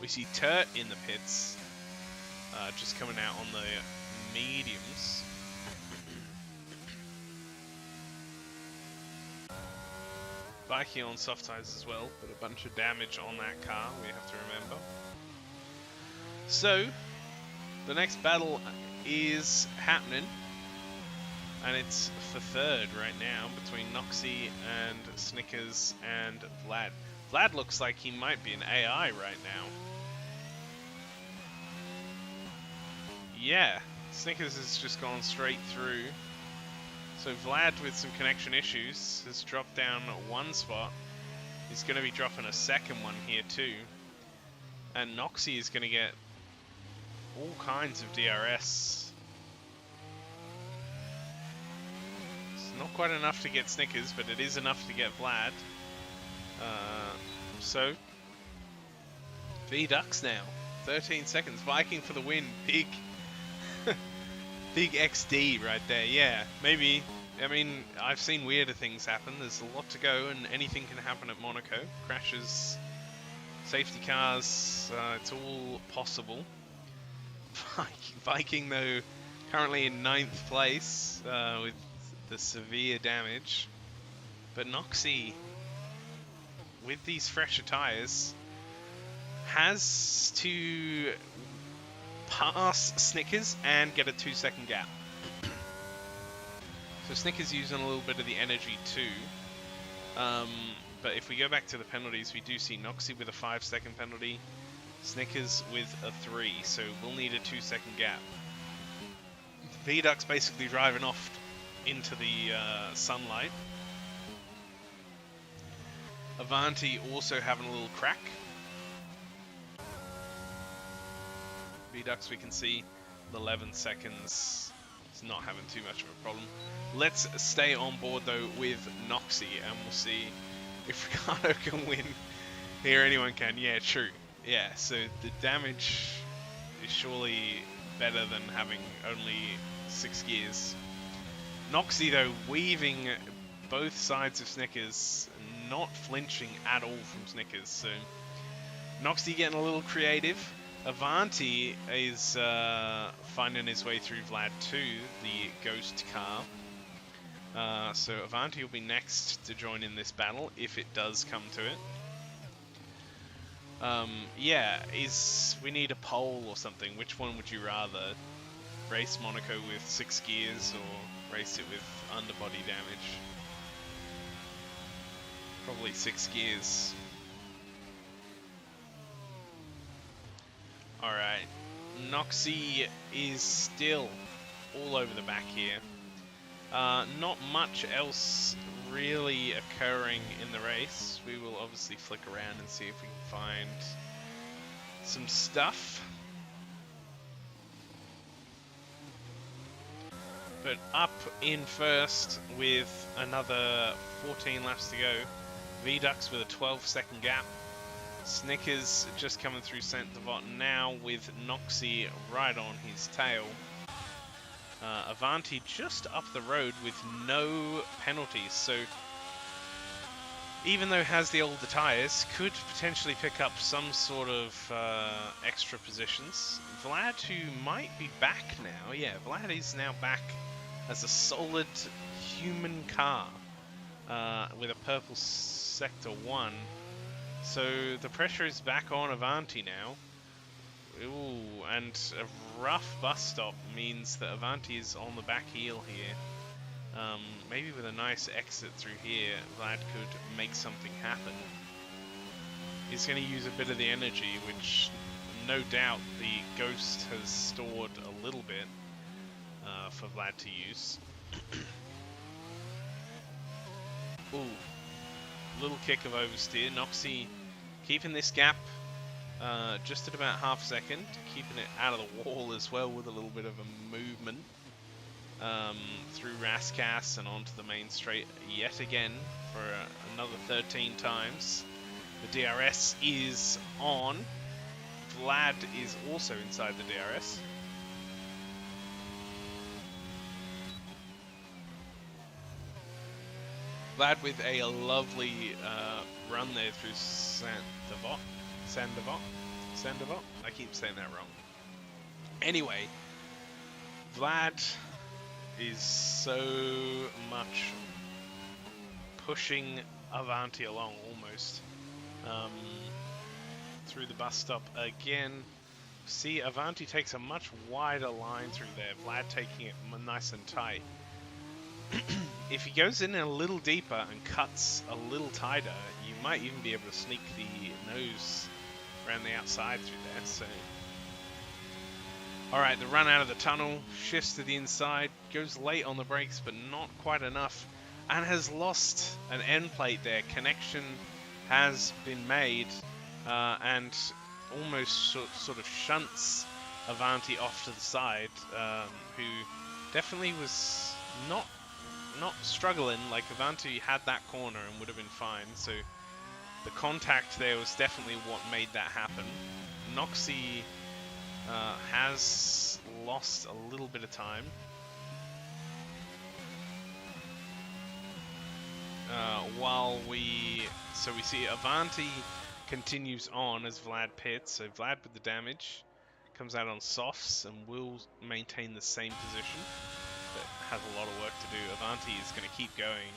[SPEAKER 1] We see Turt in the pits, just coming out on the mediums. Viking on soft tyres as well, but a bunch of damage on that car, we have to remember. So, the next battle is happening, and it's for third right now between Noxie and Snickers and Vlad. Vlad looks like he might be an AI right now. Yeah, Snickers has just gone straight through. So Vlad, with some connection issues, has dropped down one spot. He's going to be dropping a second one here too. And Noxie is going to get all kinds of DRS. It's not quite enough to get Snickers, but it is enough to get Vlad. So, V-Ducks now. 13 seconds. Viking for the win. Big... Big XD right there, yeah. Maybe, I mean, I've seen weirder things happen. There's a lot to go and anything can happen at Monaco. Crashes, safety cars, it's all possible. Viking, though, currently in 9th place with the severe damage. But Noxie, with these fresher tyres, has to pass Snickers and get a 2-second gap. So Snickers using a little bit of the energy too. But if we go back to the penalties, we do see Noxie with a 5-second penalty, Snickers with a 3, so we'll need a 2-second gap. V-Duck's basically driving off into the sunlight. Avanti also having a little crack. V-Ducks, we can see 11 seconds. It's not having too much of a problem. Let's stay on board though with Noxie, and we'll see if Ricardo can win. Here anyone can. Yeah, true. Yeah, so the damage is surely better than having only 6 gears. Noxie though, weaving both sides of Snickers, not flinching at all from Snickers. So Noxie getting a little creative. Avanti is finding his way through Vlad 2, the ghost car. So Avanti will be next to join in this battle, if it does come to it. Yeah, we need a pole or something. Which one would you rather? Race Monaco with 6 gears, or race it with underbody damage? Probably 6 gears. Alright, Noxie is still all over the back here. Not much else really occurring in the race. We will obviously flick around and see if we can find some stuff. But up in first with another 14 laps to go. V-Ducks with a 12-second gap. Snickers just coming through centre pivot now with Noxie right on his tail. Avanti just up the road with no penalties, so even though it has the older tyres, could potentially pick up some sort of extra positions. Vlad, who might be back now, yeah, Vlad is now back as a solid human car with a purple Sector 1. So the pressure is back on Avanti now. Ooh, and a rough bus stop means that Avanti is on the back heel here. Maybe with a nice exit through here, Vlad could make something happen. He's going to use a bit of the energy, which no doubt the Ghost has stored a little bit for Vlad to use. Ooh. Little kick of oversteer. Noxie keeping this gap just at about half a second, keeping it out of the wall as well with a little bit of a movement through Rascasse and onto the main straight yet again for another 13 times. The DRS is on. Vlad is also inside the DRS. Vlad with a lovely run there through Sandavot. Sandavot? Sandavot? I keep saying that wrong. Anyway, Vlad is so much pushing Avanti along almost. Through the bus stop again. See, Avanti takes a much wider line through there. Vlad taking it nice and tight. If he goes in a little deeper and cuts a little tighter, you might even be able to sneak the nose around the outside through there. So, alright, the run out of the tunnel, shifts to the inside, goes late on the brakes, but not quite enough, and has lost an end plate there. Connection has been made, and almost sort of shunts Avanti off to the side, who definitely was not struggling. Like, Avanti had that corner and would have been fine, so the contact there was definitely what made that happen. Noxie has lost a little bit of time. So we see Avanti continues on as Vlad pits. So Vlad with the damage comes out on softs and will maintain the same position, but has a lot of work to do. Avanti is going to keep going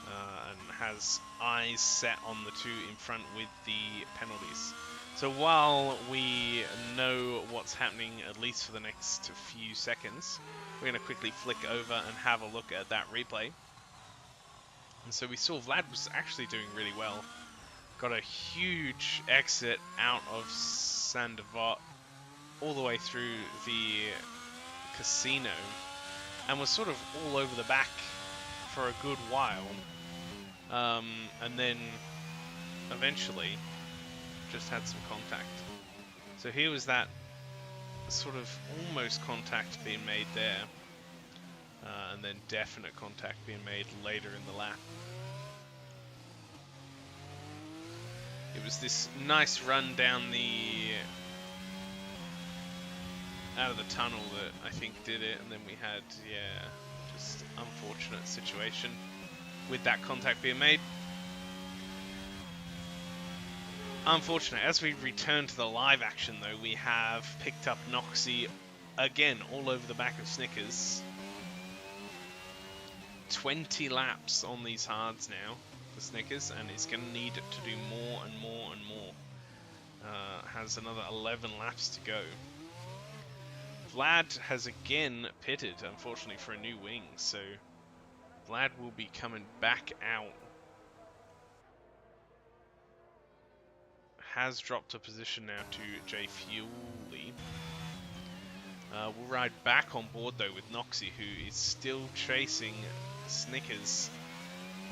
[SPEAKER 1] and has eyes set on the two in front with the penalties. So while we know what's happening, at least for the next few seconds, we're going to quickly flick over and have a look at that replay. And so we saw Vlad was actually doing really well. Got a huge exit out of Sandavot all the way through the casino and was sort of all over the back for a good while. And then eventually just had some contact. So here was that sort of almost contact being made there. And then definite contact being made later in the lap. It was this nice run down out of the tunnel that I think did it, and then we had, yeah, just unfortunate situation with that contact being made. Unfortunate. As we return to the live action though, we have picked up Noxie again all over the back of Snickers. 20 laps on these hards now for Snickers, and it's going to need to do more and more and more. Has another 11 laps to go. Vlad has again pitted, unfortunately, for a new wing, so Vlad will be coming back out. Has dropped a position now to Jay Fuely. We'll ride back on board though with Noxie, who is still chasing Snickers.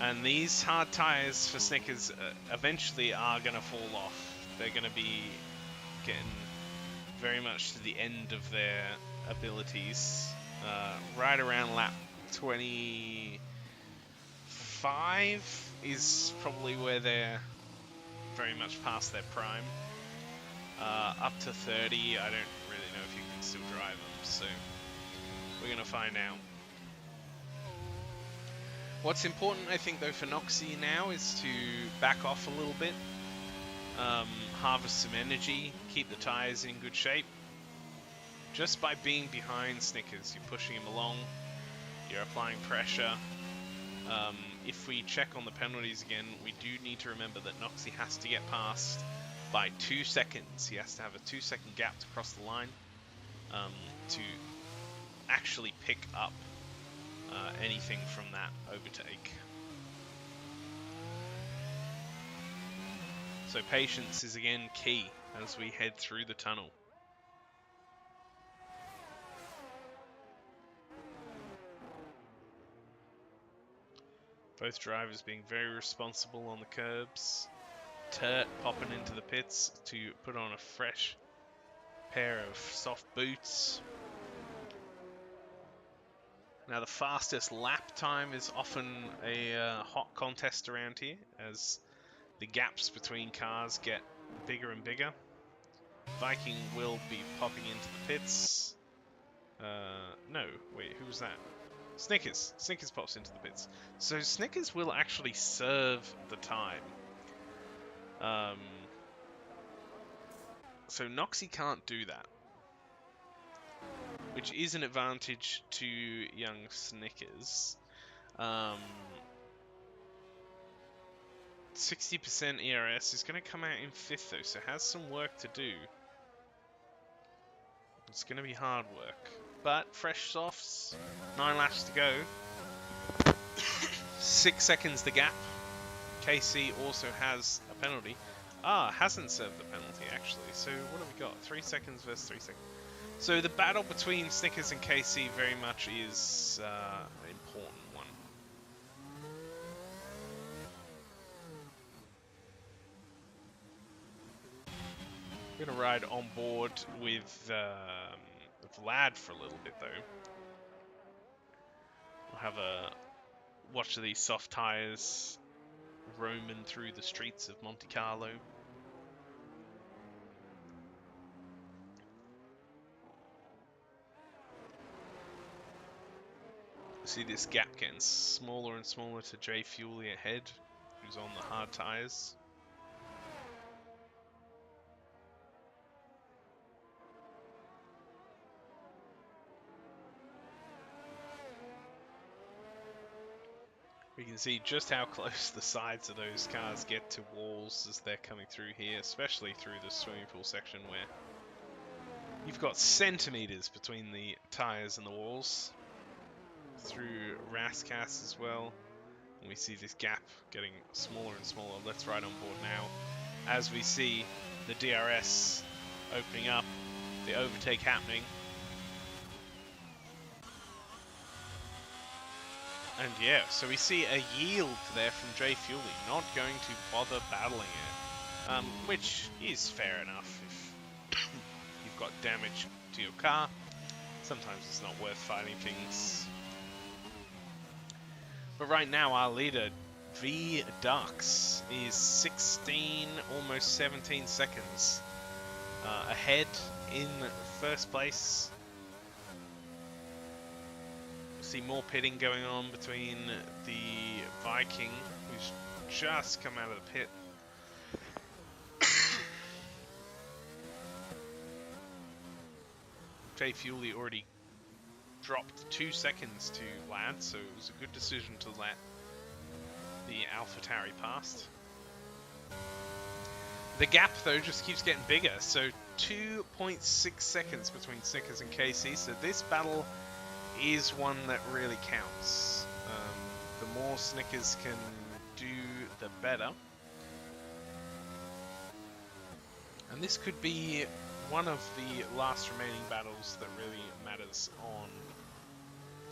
[SPEAKER 1] And these hard tyres for Snickers eventually are going to fall off. They're going to be getting very much to the end of their abilities. Right around lap 25 is probably where they're very much past their prime. Up to 30, I don't really know if you can still drive them, so we're going to find out. What's important, I think, though, for Noxie now is to back off a little bit, harvest some energy, keep the tyres in good shape. Just by being behind Snickers, you're pushing him along, you're applying pressure. If we check on the penalties again, we do need to remember that Noxie has to get past by 2 seconds. He has to have a 2-second gap to cross the line to actually pick up anything from that overtake. So patience is again key as we head through the tunnel. Both drivers being very responsible on the curbs. Turt popping into the pits to put on a fresh pair of soft boots. Now the fastest lap time is often a hot contest around here as the gaps between cars get bigger and bigger. Viking will be popping into the pits. No, wait, who was that? Snickers. Snickers pops into the pits. So Snickers will actually serve the time. So Noxie can't do that, which is an advantage to young Snickers. 60% ERS is going to come out in 5th though, so has some work to do. It's going to be hard work. But fresh softs, 9 laps to go. 6 seconds the gap. KC also has a penalty. Hasn't served the penalty actually. So what have we got? 3 seconds versus 3 seconds. So the battle between Snickers and KC very much is an important one. I'm going to ride on board with Vlad for a little bit though. We'll have a watch of these soft tyres roaming through the streets of Monte Carlo. See this gap getting smaller and smaller to Jay Fuely ahead, who's on the hard tyres. We can see just how close the sides of those cars get to walls as they're coming through here, especially through the swimming pool section where you've got centimetres between the tyres and the walls. Through Rascas as well. And we see this gap getting smaller and smaller. Let's ride on board now. As we see the DRS opening up, the overtake happening. And yeah, so we see a yield there from Jay Fuely, not going to bother battling it. Which is fair enough if you've got damage to your car. Sometimes it's not worth fighting things. But right now our leader, V Ducks, is 16, almost 17 seconds ahead in first place. See more pitting going on between the Viking, who's just come out of the pit. Jay Fuely already dropped 2 seconds to Vlad, so it was a good decision to let the AlphaTauri past. The gap though just keeps getting bigger, so 2.6 seconds between Snickers and KC, so this battle is one that really counts. The more Snickers can do, the better. And this could be one of the last remaining battles that really matters on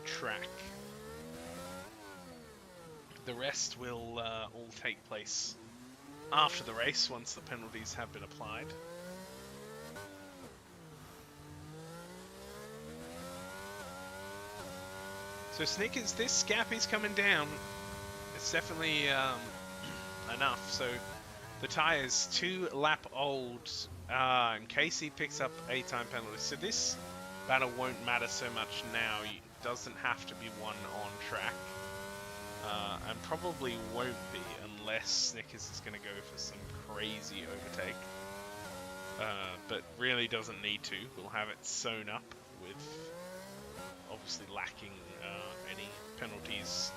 [SPEAKER 1] track. The rest will all take place after the race once the penalties have been applied. So Snickers, this gap is coming down. It's definitely enough. So the tyres 2 lap old, and Casey picks up 8-time penalties. So this battle won't matter so much now. It doesn't have to be won on track, and probably won't be unless Snickers is going to go for some crazy overtake. But really doesn't need to. We'll have it sewn up with obviously lacking any penalties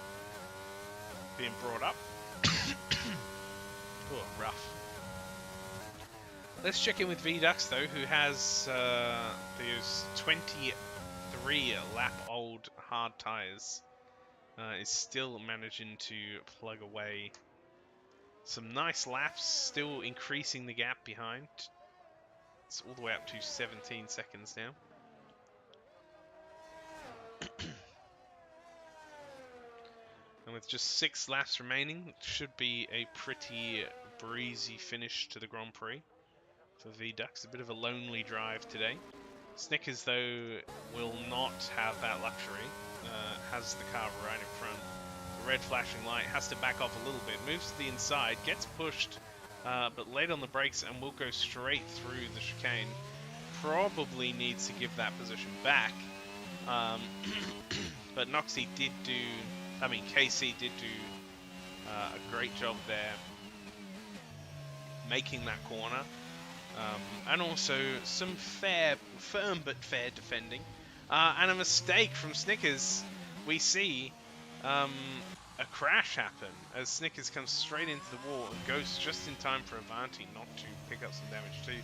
[SPEAKER 1] being brought up. Oh, rough. Let's check in with V-Dux though, who has those 23 lap old hard tyres. Is still managing to plug away some nice laps, still increasing the gap behind. It's all the way up to 17 seconds now. And with just 6 laps remaining, it should be a pretty breezy finish to the Grand Prix for V-Dux. A bit of a lonely drive today. Snickers, though, will not have that luxury. Has the car right in front. The red flashing light, has to back off a little bit. Moves to the inside, gets pushed, but late on the brakes and will go straight through the chicane. Probably needs to give that position back. But Noxie did do, KC did do a great job there, making that corner. And also some firm but fair defending. And a mistake from Snickers. We see a crash happen as Snickers comes straight into the wall and goes just in time for Avanti not to pick up some damage too.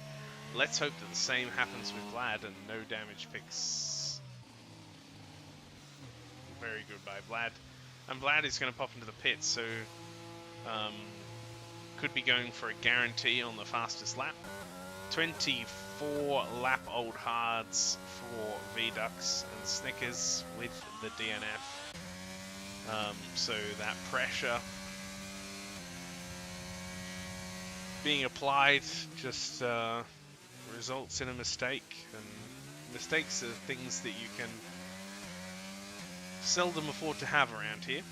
[SPEAKER 1] Let's hope that the same happens with Vlad and no damage picks. Very good by Vlad. And Vlad is going to pop into the pits, so could be going for a guarantee on the fastest lap. 24 lap old hards for VDux and Snickers with the DNF. So that pressure being applied just results in a mistake, and mistakes are things that you can seldom afford to have around here.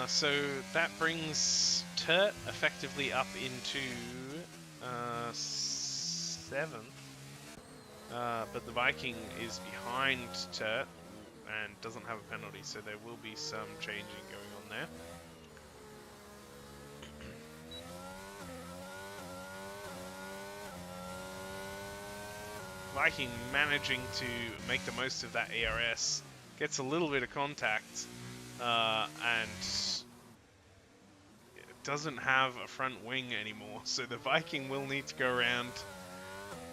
[SPEAKER 1] So that brings Turt effectively up into 7th, but the Viking is behind Turt and doesn't have a penalty, so there will be some changing going on there. Viking managing to make the most of that ARS, gets a little bit of contact, and doesn't have a front wing anymore, so the Viking will need to go around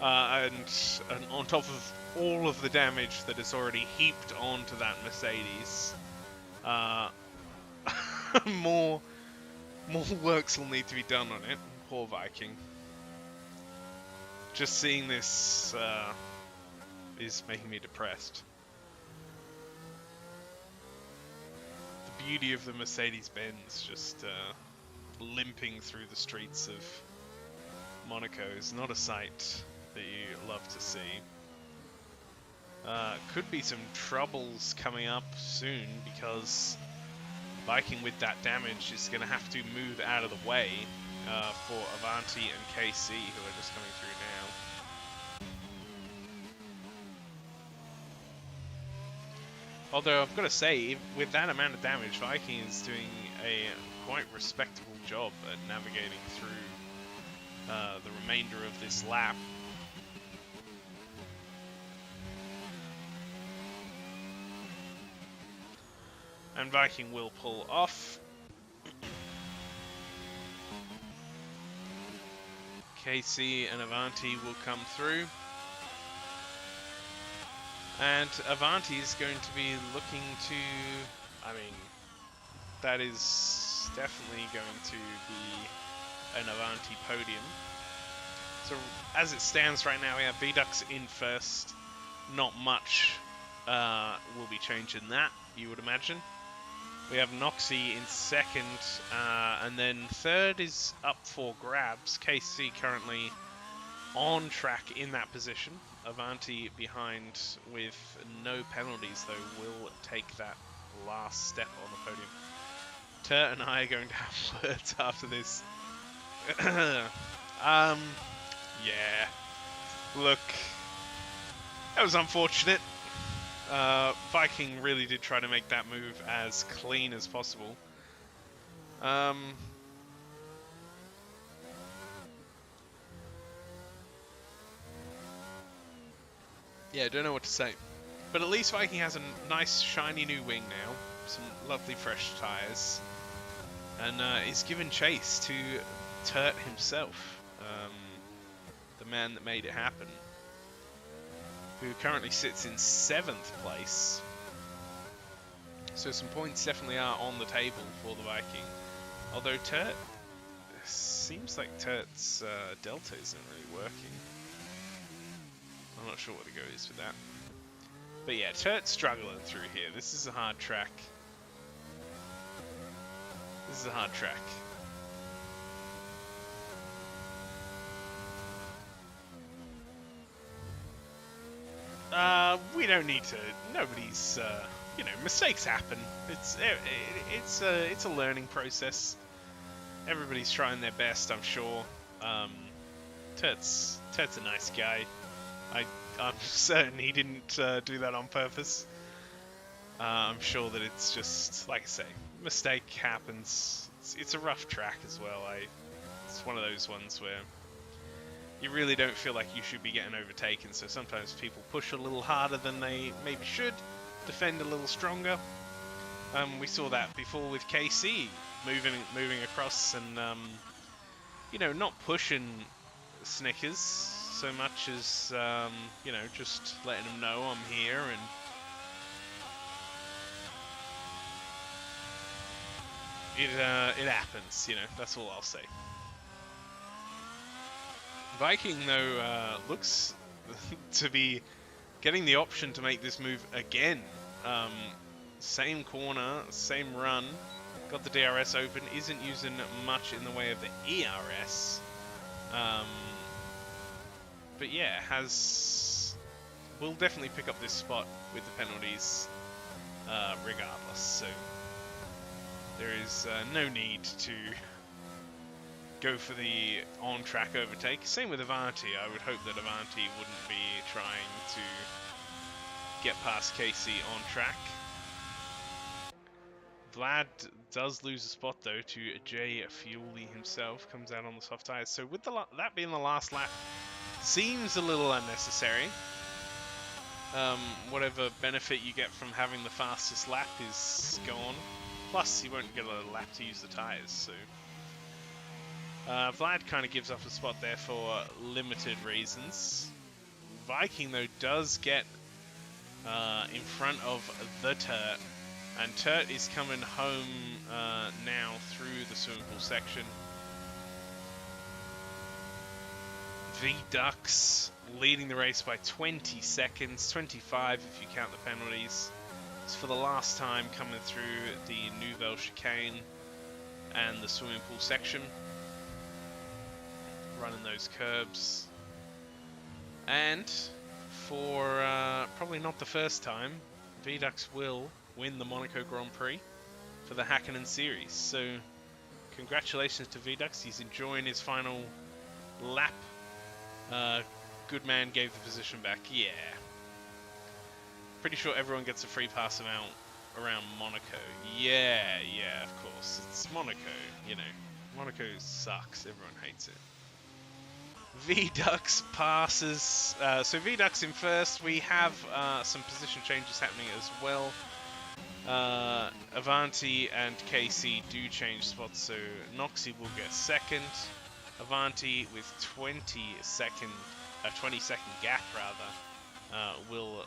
[SPEAKER 1] and on top of all of the damage that is already heaped onto that Mercedes, more works will need to be done on it. Poor Viking. Just seeing this is making me depressed. The beauty of the Mercedes-Benz just limping through the streets of Monaco is not a sight that you love to see. Could be some troubles coming up soon, because Viking with that damage is going to have to move out of the way for Avanti and KC, who are just coming through now. Although I've got to say, with that amount of damage, Viking is doing a quite respectable job at navigating through the remainder of this lap. And Viking will pull off. KC and Avanti will come through. And Avanti is going to be looking to... that is definitely going to be an Avanti podium. So as it stands right now, we have VDux in first. Not much will be changing that, you would imagine. We have Noxie in second, and then third is up for grabs. KC currently on track in that position. Avanti behind with no penalties, though, will take that last step on the podium. Turt and I are going to have words after this. Yeah. Look, that was unfortunate. Viking really did try to make that move as clean as possible. Yeah, don't know what to say. But at least Viking has a nice shiny new wing now. Some lovely fresh tyres. And is given chase to Turt himself. The man that made it happen. Who currently sits in 7th place. So some points definitely are on the table for the Viking. Although Turt... seems like Turt's delta isn't really working. I'm not sure what the go is with that. But yeah, Turt's struggling through here. This is a hard track. This is a hard track. We don't need to. Nobody's. You know, mistakes happen. It's a learning process. Everybody's trying their best, I'm sure. Turt's a nice guy. I'm certain he didn't do that on purpose. I'm sure that it's just, like I say, mistake happens. It's a rough track as well. It's one of those ones where you really don't feel like you should be getting overtaken, so sometimes people push a little harder than they maybe should, defend a little stronger. We saw that before with KC moving across and you know, not pushing Snickers so much as you know, just letting them know I'm here, and it happens. You know, that's all I'll say. Viking though looks to be getting the option to make this move again. Same corner, same run. Got the DRS open. Isn't using much in the way of the ERS. But yeah, will definitely pick up this spot with the penalties regardless. So there is no need to go for the on-track overtake. Same with Avanti. I would hope that Avanti wouldn't be trying to get past Casey on track. Vlad does lose a spot though to Jay Fiuli himself. Comes out on the soft tires. So with that being the last lap, seems a little unnecessary. Whatever benefit you get from having the fastest lap is gone. Plus, you won't get a lap to use the tires. So Vlad kind of gives up a spot there for limited reasons. Viking though does get in front of the Turt, and Turt is coming home now through the swimming pool section. V-Ducks leading the race by 20 seconds, 25 if you count the penalties. It's for the last time coming through the Nouvelle Chicane and the swimming pool section, running those curbs. And for probably not the first time, V-Ducks will win the Monaco Grand Prix for the Hakkinen series. So congratulations to V-Ducks. He's enjoying his final lap. Good man gave the position back. Yeah. Pretty sure everyone gets a free pass around Monaco. Yeah, of course. It's Monaco, you know. Monaco sucks. Everyone hates it. V-Ducks passes. So V-Ducks in first. We have some position changes happening as well. Avanti and KC do change spots, so Noxie will get second. Avanti with 20-second gap rather, will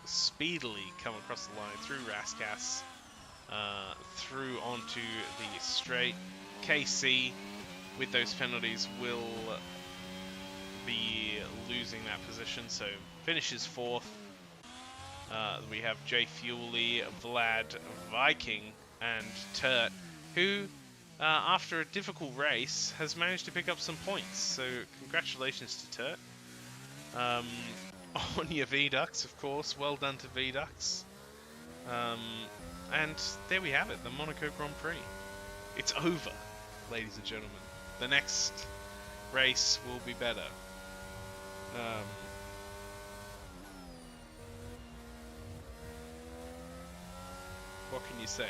[SPEAKER 1] speedily come across the line through Raskas, through onto the straight. KC with those penalties will be losing that position, so finishes fourth. We have Jay Fiuli, Vlad, Viking, and Turt, who, after a difficult race, has managed to pick up some points. So congratulations to Turt. On your V-Ducks, of course. Well done to V-Ducks. And there we have it, the Monaco Grand Prix. It's over, ladies and gentlemen. The next race will be better. What can you say?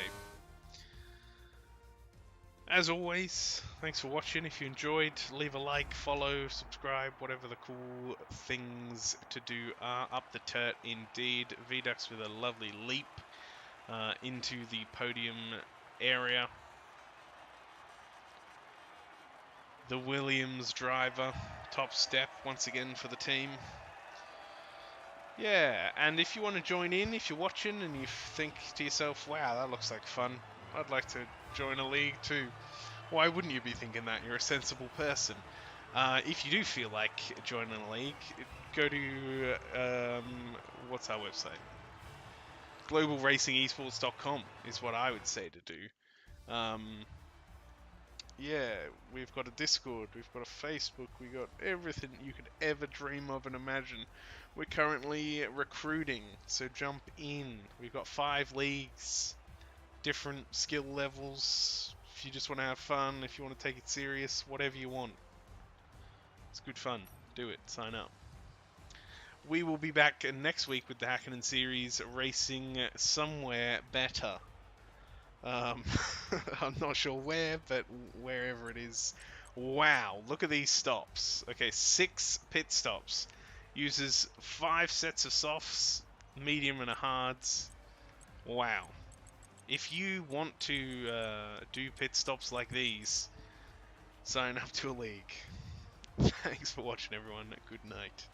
[SPEAKER 1] As always, thanks for watching. If you enjoyed, leave a like, follow, subscribe, whatever the cool things to do are. Up the Turt indeed. V-Ducks with a lovely leap into the podium area. The Williams driver, top step once again for the team. Yeah, and if you want to join in, if you're watching and you think to yourself, wow, that looks like fun, I'd like to join a league too. Why wouldn't you be thinking that? You're a sensible person. If you do feel like joining a league, go to, what's our website? globalracingesports.com is what I would say to do. Yeah, we've got a Discord, we've got a Facebook, we've got everything you could ever dream of and imagine. We're currently recruiting, so jump in. We've got 5 leagues, different skill levels. If you just want to have fun, if you want to take it serious, whatever you want. It's good fun. Do it. Sign up. we will be back next week with the Hakkinen series, racing somewhere better. I'm not sure where, but wherever it is. Wow, look at these stops. Okay, 6 pit stops. Uses 5 sets of softs, medium and a hards. Wow. If you want to do pit stops like these, sign up to a league. Thanks for watching, everyone. Good night.